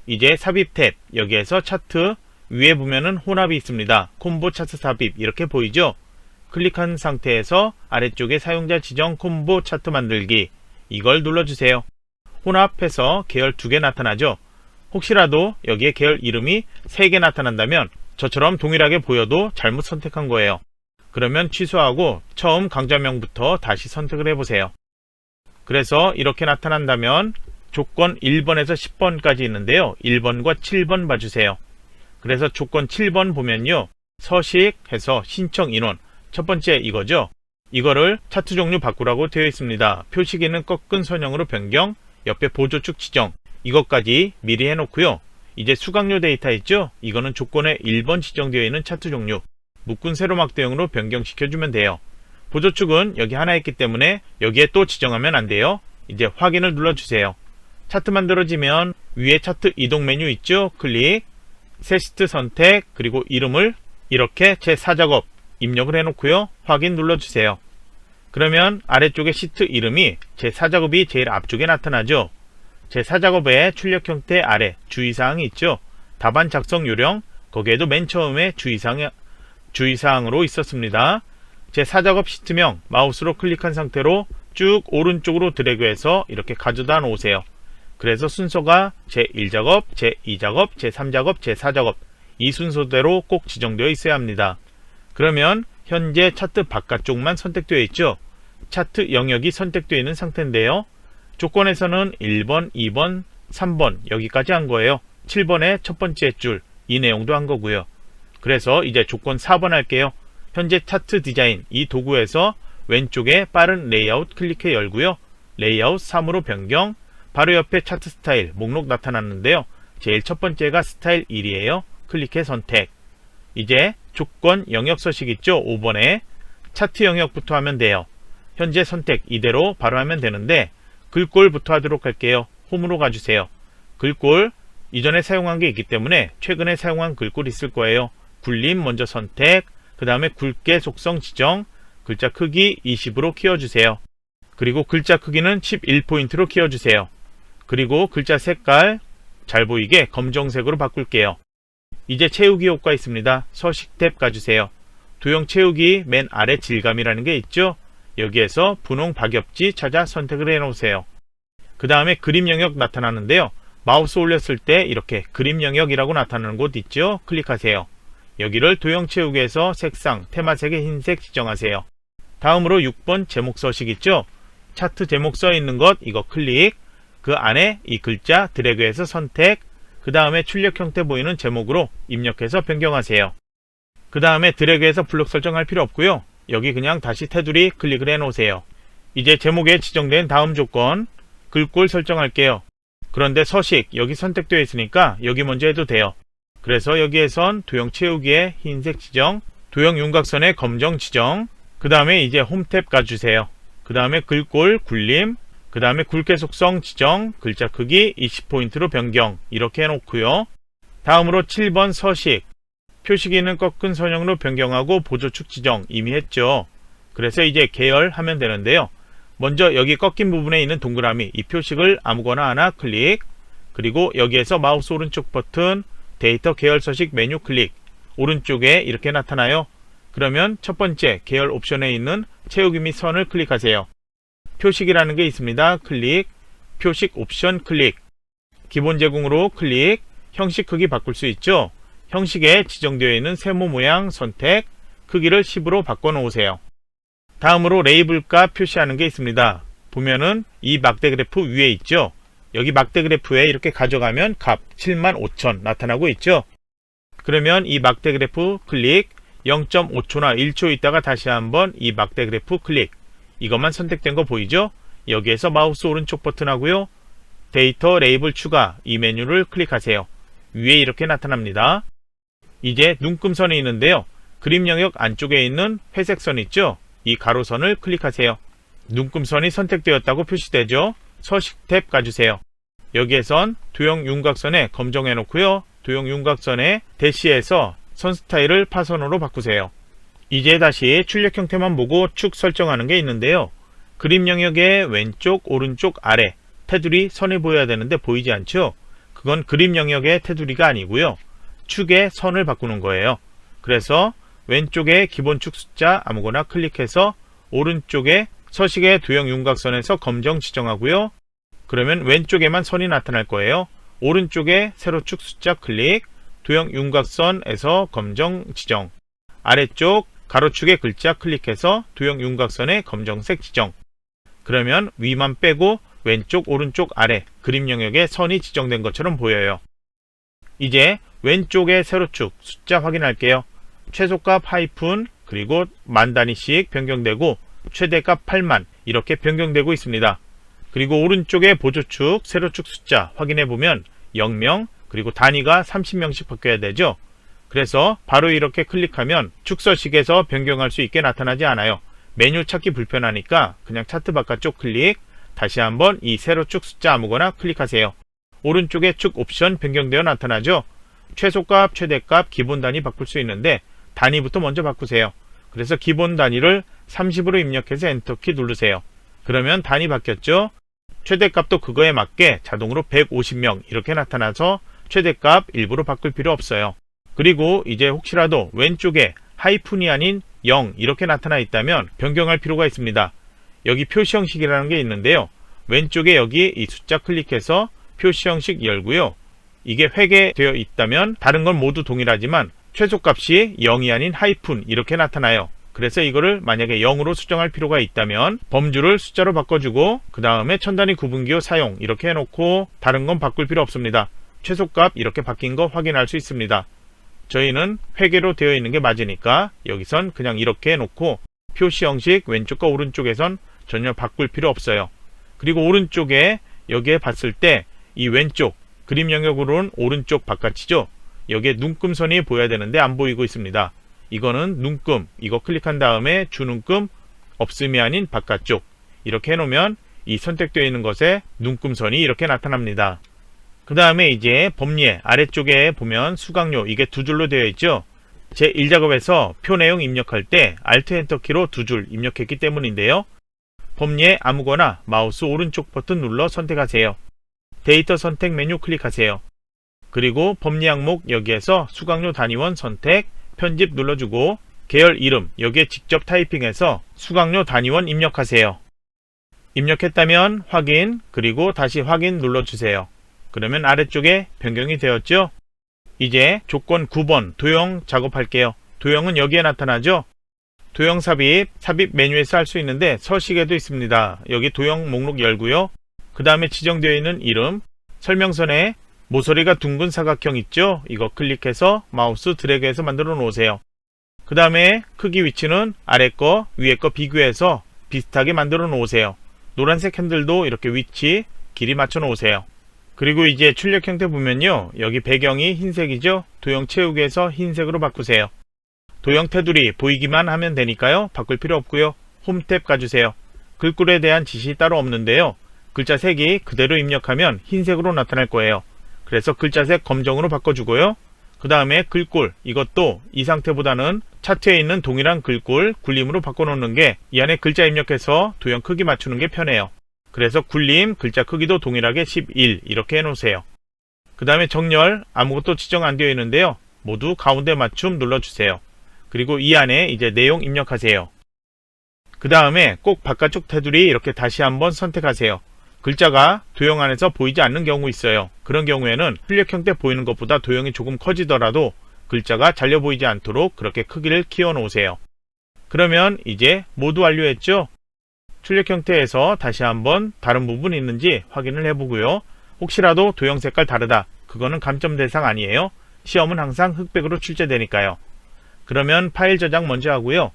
A: 이제 삽입 탭, 여기에서 차트 위에 보면은 혼합이 있습니다. 콤보 차트 삽입 이렇게 보이죠. 클릭한 상태에서 아래쪽에 사용자 지정 콤보 차트 만들기 이걸 눌러주세요. 혼합해서 계열 2개 나타나죠. 혹시라도 여기에 계열 이름이 3개 나타난다면 저처럼 동일하게 보여도 잘못 선택한 거예요. 그러면 취소하고 처음 강좌명부터 다시 선택을 해보세요. 그래서 이렇게 나타난다면 조건 1번에서 10번까지 있는데요. 1번과 7번 봐주세요. 그래서 조건 7번 보면요. 서식해서 신청 인원 첫 번째 이거죠. 이거를 차트 종류 바꾸라고 되어 있습니다. 표시기는 꺾은 선형으로 변경, 옆에 보조축 지정 이것까지 미리 해놓고요. 이제 수강료 데이터 있죠? 이거는 조건에 1번 지정되어 있는 차트 종류 묶은 세로막 대형으로 변경시켜주면 돼요. 보조축은 여기 하나 있기 때문에 여기에 또 지정하면 안 돼요. 이제 확인을 눌러주세요. 차트 만들어지면 위에 차트 이동 메뉴 있죠? 클릭, 새 시트 선택, 그리고 이름을 이렇게 제 4작업 입력을 해놓고요. 확인 눌러주세요. 그러면 아래쪽에 시트 이름이 제 4작업이 제일 앞쪽에 나타나죠. 제 4작업의 출력 형태 아래 주의사항이 있죠. 답안 작성 요령 거기에도 맨 처음에 주의사항으로 있었습니다. 제 4작업 시트명 마우스로 클릭한 상태로 쭉 오른쪽으로 드래그해서 이렇게 가져다 놓으세요. 그래서 순서가 제 1작업, 제 2작업, 제 3작업, 제 4작업 이 순서대로 꼭 지정되어 있어야 합니다. 그러면 현재 차트 바깥쪽만 선택되어 있죠. 차트 영역이 선택되어 있는 상태인데요. 조건에서는 1번, 2번, 3번 여기까지 한 거예요. 7번의 첫 번째 줄 이 내용도 한 거고요. 그래서 이제 조건 4번 할게요. 현재 차트 디자인 이 도구에서 왼쪽에 빠른 레이아웃 클릭해 열고요. 레이아웃 3으로 변경 바로 옆에 차트 스타일 목록 나타났는데요. 제일 첫 번째가 스타일 1이에요. 클릭해 선택. 이제 조건 영역 서식 있죠? 5번에 차트 영역부터 하면 돼요. 현재 선택 이대로 바로 하면 되는데 글꼴부터 하도록 할게요. 홈으로 가주세요. 글꼴 이전에 사용한 게 있기 때문에 최근에 사용한 글꼴 있을 거예요. 굴림 먼저 선택, 그 다음에 굵게 속성 지정, 글자 크기 20으로 키워주세요. 그리고 글자 크기는 11포인트로 키워주세요. 그리고 글자 색깔 잘 보이게 검정색으로 바꿀게요. 이제 채우기 효과 있습니다. 서식 탭 가주세요. 도형 채우기 맨 아래 질감이라는 게 있죠. 여기에서 분홍 박엽지 찾아 선택을 해 놓으세요. 그 다음에 그림 영역 나타나는데요. 마우스 올렸을 때 이렇게 그림 영역이라고 나타나는 곳 있죠. 클릭하세요. 여기를 도형 채우기에서 색상 테마색의 흰색 지정하세요. 다음으로 6번 제목 서식 있죠. 차트 제목 써 있는 것 이거 클릭, 그 안에 이 글자 드래그해서 선택, 그 다음에 출력 형태 보이는 제목으로 입력해서 변경하세요. 그 다음에 드래그해서 블록 설정할 필요 없고요. 여기 그냥 다시 테두리 클릭을 해 놓으세요. 이제 제목에 지정된 다음 조건 글꼴 설정할게요. 그런데 서식 여기 선택되어 있으니까 여기 먼저 해도 돼요. 그래서 여기에선 도형 채우기에 흰색 지정, 도형 윤곽선의 검정 지정, 그 다음에 이제 홈 탭 가주세요. 그 다음에 글꼴 굴림, 그 다음에 굵게 속성 지정, 글자 크기 20포인트로 변경 이렇게 해놓고요. 다음으로 7번 서식 표시기는 꺾은 선형으로 변경하고 보조축 지정 이미 했죠. 그래서 이제 계열 하면 되는데요. 먼저 여기 꺾인 부분에 있는 동그라미 이 표식을 아무거나 하나 클릭, 그리고 여기에서 마우스 오른쪽 버튼 데이터 계열 서식 메뉴 클릭, 오른쪽에 이렇게 나타나요. 그러면 첫 번째 계열 옵션에 있는 채우기 및 선을 클릭하세요. 표식이라는 게 있습니다. 클릭, 표식 옵션 클릭, 기본 제공으로 클릭, 형식 크기 바꿀 수 있죠. 형식에 지정되어 있는 세모 모양 선택, 크기를 10으로 바꿔 놓으세요. 다음으로 레이블 값 표시하는 게 있습니다. 보면은 이 막대 그래프 위에 있죠. 여기 막대 그래프에 이렇게 가져가면 값 75,000 나타나고 있죠. 그러면 이 막대 그래프 클릭, 0.5초나 1초 있다가 다시 한번 이 막대 그래프 클릭, 이것만 선택된 거 보이죠? 여기에서 마우스 오른쪽 버튼 하고요. 데이터 레이블 추가 이 메뉴를 클릭하세요. 위에 이렇게 나타납니다. 이제 눈금선이 있는데요. 그림 영역 안쪽에 있는 회색 선 있죠? 이 가로선을 클릭하세요. 눈금선이 선택되었다고 표시되죠? 서식 탭 가주세요. 여기에선 도형 윤곽선에 검정해 놓고요. 도형 윤곽선에 대시해서 선 스타일을 파선으로 바꾸세요. 이제 다시 출력 형태만 보고 축 설정하는 게 있는데요. 그림 영역의 왼쪽, 오른쪽, 아래 테두리 선이 보여야 되는데 보이지 않죠? 그건 그림 영역의 테두리가 아니고요. 축의 선을 바꾸는 거예요. 그래서 왼쪽에 기본 축 숫자 아무거나 클릭해서 오른쪽에 서식의 도형 윤곽선에서 검정 지정하고요. 그러면 왼쪽에만 선이 나타날 거예요. 오른쪽에 세로축 숫자 클릭, 도형 윤곽선에서 검정 지정, 아래쪽 가로축의 글자 클릭해서 도형 윤곽선의 검정색 지정. 그러면 위만 빼고 왼쪽 오른쪽 아래 그림 영역에 선이 지정된 것처럼 보여요. 이제 왼쪽의 세로축 숫자 확인할게요. 최소값 하이픈 그리고 만 단위씩 변경되고 최대값 8만 이렇게 변경되고 있습니다. 그리고 오른쪽의 보조축 세로축 숫자 확인해보면 0명 그리고 단위가 30명씩 바뀌어야 되죠. 그래서 바로 이렇게 클릭하면 축서식에서 변경할 수 있게 나타나지 않아요. 메뉴 찾기 불편하니까 그냥 차트 바깥쪽 클릭, 다시 한번 이 세로축 숫자 아무거나 클릭하세요. 오른쪽에 축 옵션 변경되어 나타나죠. 최소값, 최대값, 기본 단위 바꿀 수 있는데 단위부터 먼저 바꾸세요. 그래서 기본 단위를 30으로 입력해서 엔터키 누르세요. 그러면 단위 바뀌었죠. 최대값도 그거에 맞게 자동으로 150명 이렇게 나타나서 최대값 일부러 바꿀 필요 없어요. 그리고 이제 혹시라도 왼쪽에 하이픈이 아닌 0 이렇게 나타나 있다면 변경할 필요가 있습니다. 여기 표시 형식이라는 게 있는데요. 왼쪽에 여기 이 숫자 클릭해서 표시 형식 열고요. 이게 회계되어 있다면 다른 건 모두 동일하지만 최소값이 0이 아닌 하이픈 이렇게 나타나요. 그래서 이거를 만약에 0으로 수정할 필요가 있다면 범주를 숫자로 바꿔주고 그 다음에 천단위 구분기호 사용 이렇게 해놓고 다른 건 바꿀 필요 없습니다. 최소값 이렇게 바뀐 거 확인할 수 있습니다. 저희는 회계로 되어 있는 게 맞으니까 여기선 그냥 이렇게 해놓고 표시 형식 왼쪽과 오른쪽에선 전혀 바꿀 필요 없어요. 그리고 오른쪽에 여기에 봤을 때 이 왼쪽 그림 영역으로는 오른쪽 바깥이죠. 여기에 눈금선이 보여야 되는데 안 보이고 있습니다. 이거는 눈금, 이거 클릭한 다음에 주눈금 없음이 아닌 바깥쪽 이렇게 해놓으면 이 선택되어 있는 것에 눈금선이 이렇게 나타납니다. 그 다음에 이제 범례 아래쪽에 보면 수강료 이게 두 줄로 되어 있죠. 제 1작업에서 표 내용 입력할 때 Alt 엔터키로 두 줄 입력했기 때문인데요. 범례 아무거나 마우스 오른쪽 버튼 눌러 선택하세요. 데이터 선택 메뉴 클릭하세요. 그리고 범례 항목 여기에서 수강료 단위원 선택, 편집 눌러주고 계열 이름 여기에 직접 타이핑해서 수강료 단위원 입력하세요. 입력했다면 확인 그리고 다시 확인 눌러주세요. 그러면 아래쪽에 변경이 되었죠. 이제 조건 9번 도형 작업할게요. 도형은 여기에 나타나죠. 도형 삽입 메뉴에서 할 수 있는데 서식에도 있습니다. 여기 도형 목록 열고요. 그 다음에 지정되어 있는 이름 설명선에 모서리가 둥근 사각형 있죠. 이거 클릭해서 마우스 드래그해서 만들어 놓으세요. 그 다음에 크기 위치는 아래 거 위에 거 비교해서 비슷하게 만들어 놓으세요. 노란색 핸들도 이렇게 위치 길이 맞춰 놓으세요. 그리고 이제 출력 형태 보면요. 여기 배경이 흰색이죠. 도형 채우기에서 흰색으로 바꾸세요. 도형 테두리 보이기만 하면 되니까요. 바꿀 필요 없고요. 홈 탭 가주세요. 글꼴에 대한 지시 따로 없는데요. 글자 색이 그대로 입력하면 흰색으로 나타날 거예요. 그래서 글자색 검정으로 바꿔주고요. 그 다음에 글꼴 이것도 이 상태보다는 차트에 있는 동일한 글꼴 굴림으로 바꿔놓는 게 이 안에 글자 입력해서 도형 크기 맞추는 게 편해요. 그래서 굴림 글자 크기도 동일하게 11 이렇게 해놓으세요. 그 다음에 정렬 아무것도 지정 안 되어 있는데요. 모두 가운데 맞춤 눌러주세요. 그리고 이 안에 이제 내용 입력하세요. 그 다음에 꼭 바깥쪽 테두리 이렇게 다시 한번 선택하세요. 글자가 도형 안에서 보이지 않는 경우 있어요. 그런 경우에는 출력 형태 보이는 것보다 도형이 조금 커지더라도 글자가 잘려 보이지 않도록 그렇게 크기를 키워 놓으세요. 그러면 이제 모두 완료했죠? 출력 형태에서 다시 한번 다른 부분이 있는지 확인을 해보고요. 혹시라도 도형 색깔 다르다. 그거는 감점 대상 아니에요. 시험은 항상 흑백으로 출제되니까요. 그러면 파일 저장 먼저 하고요.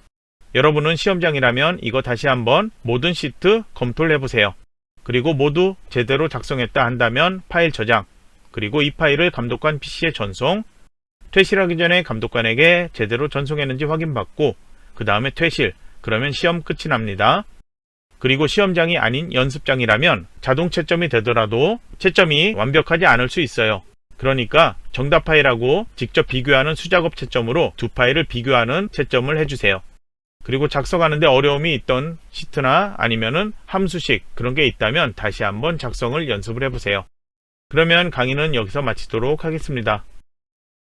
A: 여러분은 시험장이라면 이거 다시 한번 모든 시트 검토를 해보세요. 그리고 모두 제대로 작성했다 한다면 파일 저장, 그리고 이 파일을 감독관 PC에 전송, 퇴실하기 전에 감독관에게 제대로 전송했는지 확인받고 그 다음에 퇴실, 그러면 시험 끝이 납니다. 그리고 시험장이 아닌 연습장이라면 자동 채점이 되더라도 채점이 완벽하지 않을 수 있어요. 그러니까 정답 파일하고 직접 비교하는 수작업 채점으로 두 파일을 비교하는 채점을 해주세요. 그리고 작성하는데 어려움이 있던 시트나 아니면은 함수식 그런 게 있다면 다시 한번 작성을 연습을 해보세요. 그러면 강의는 여기서 마치도록 하겠습니다.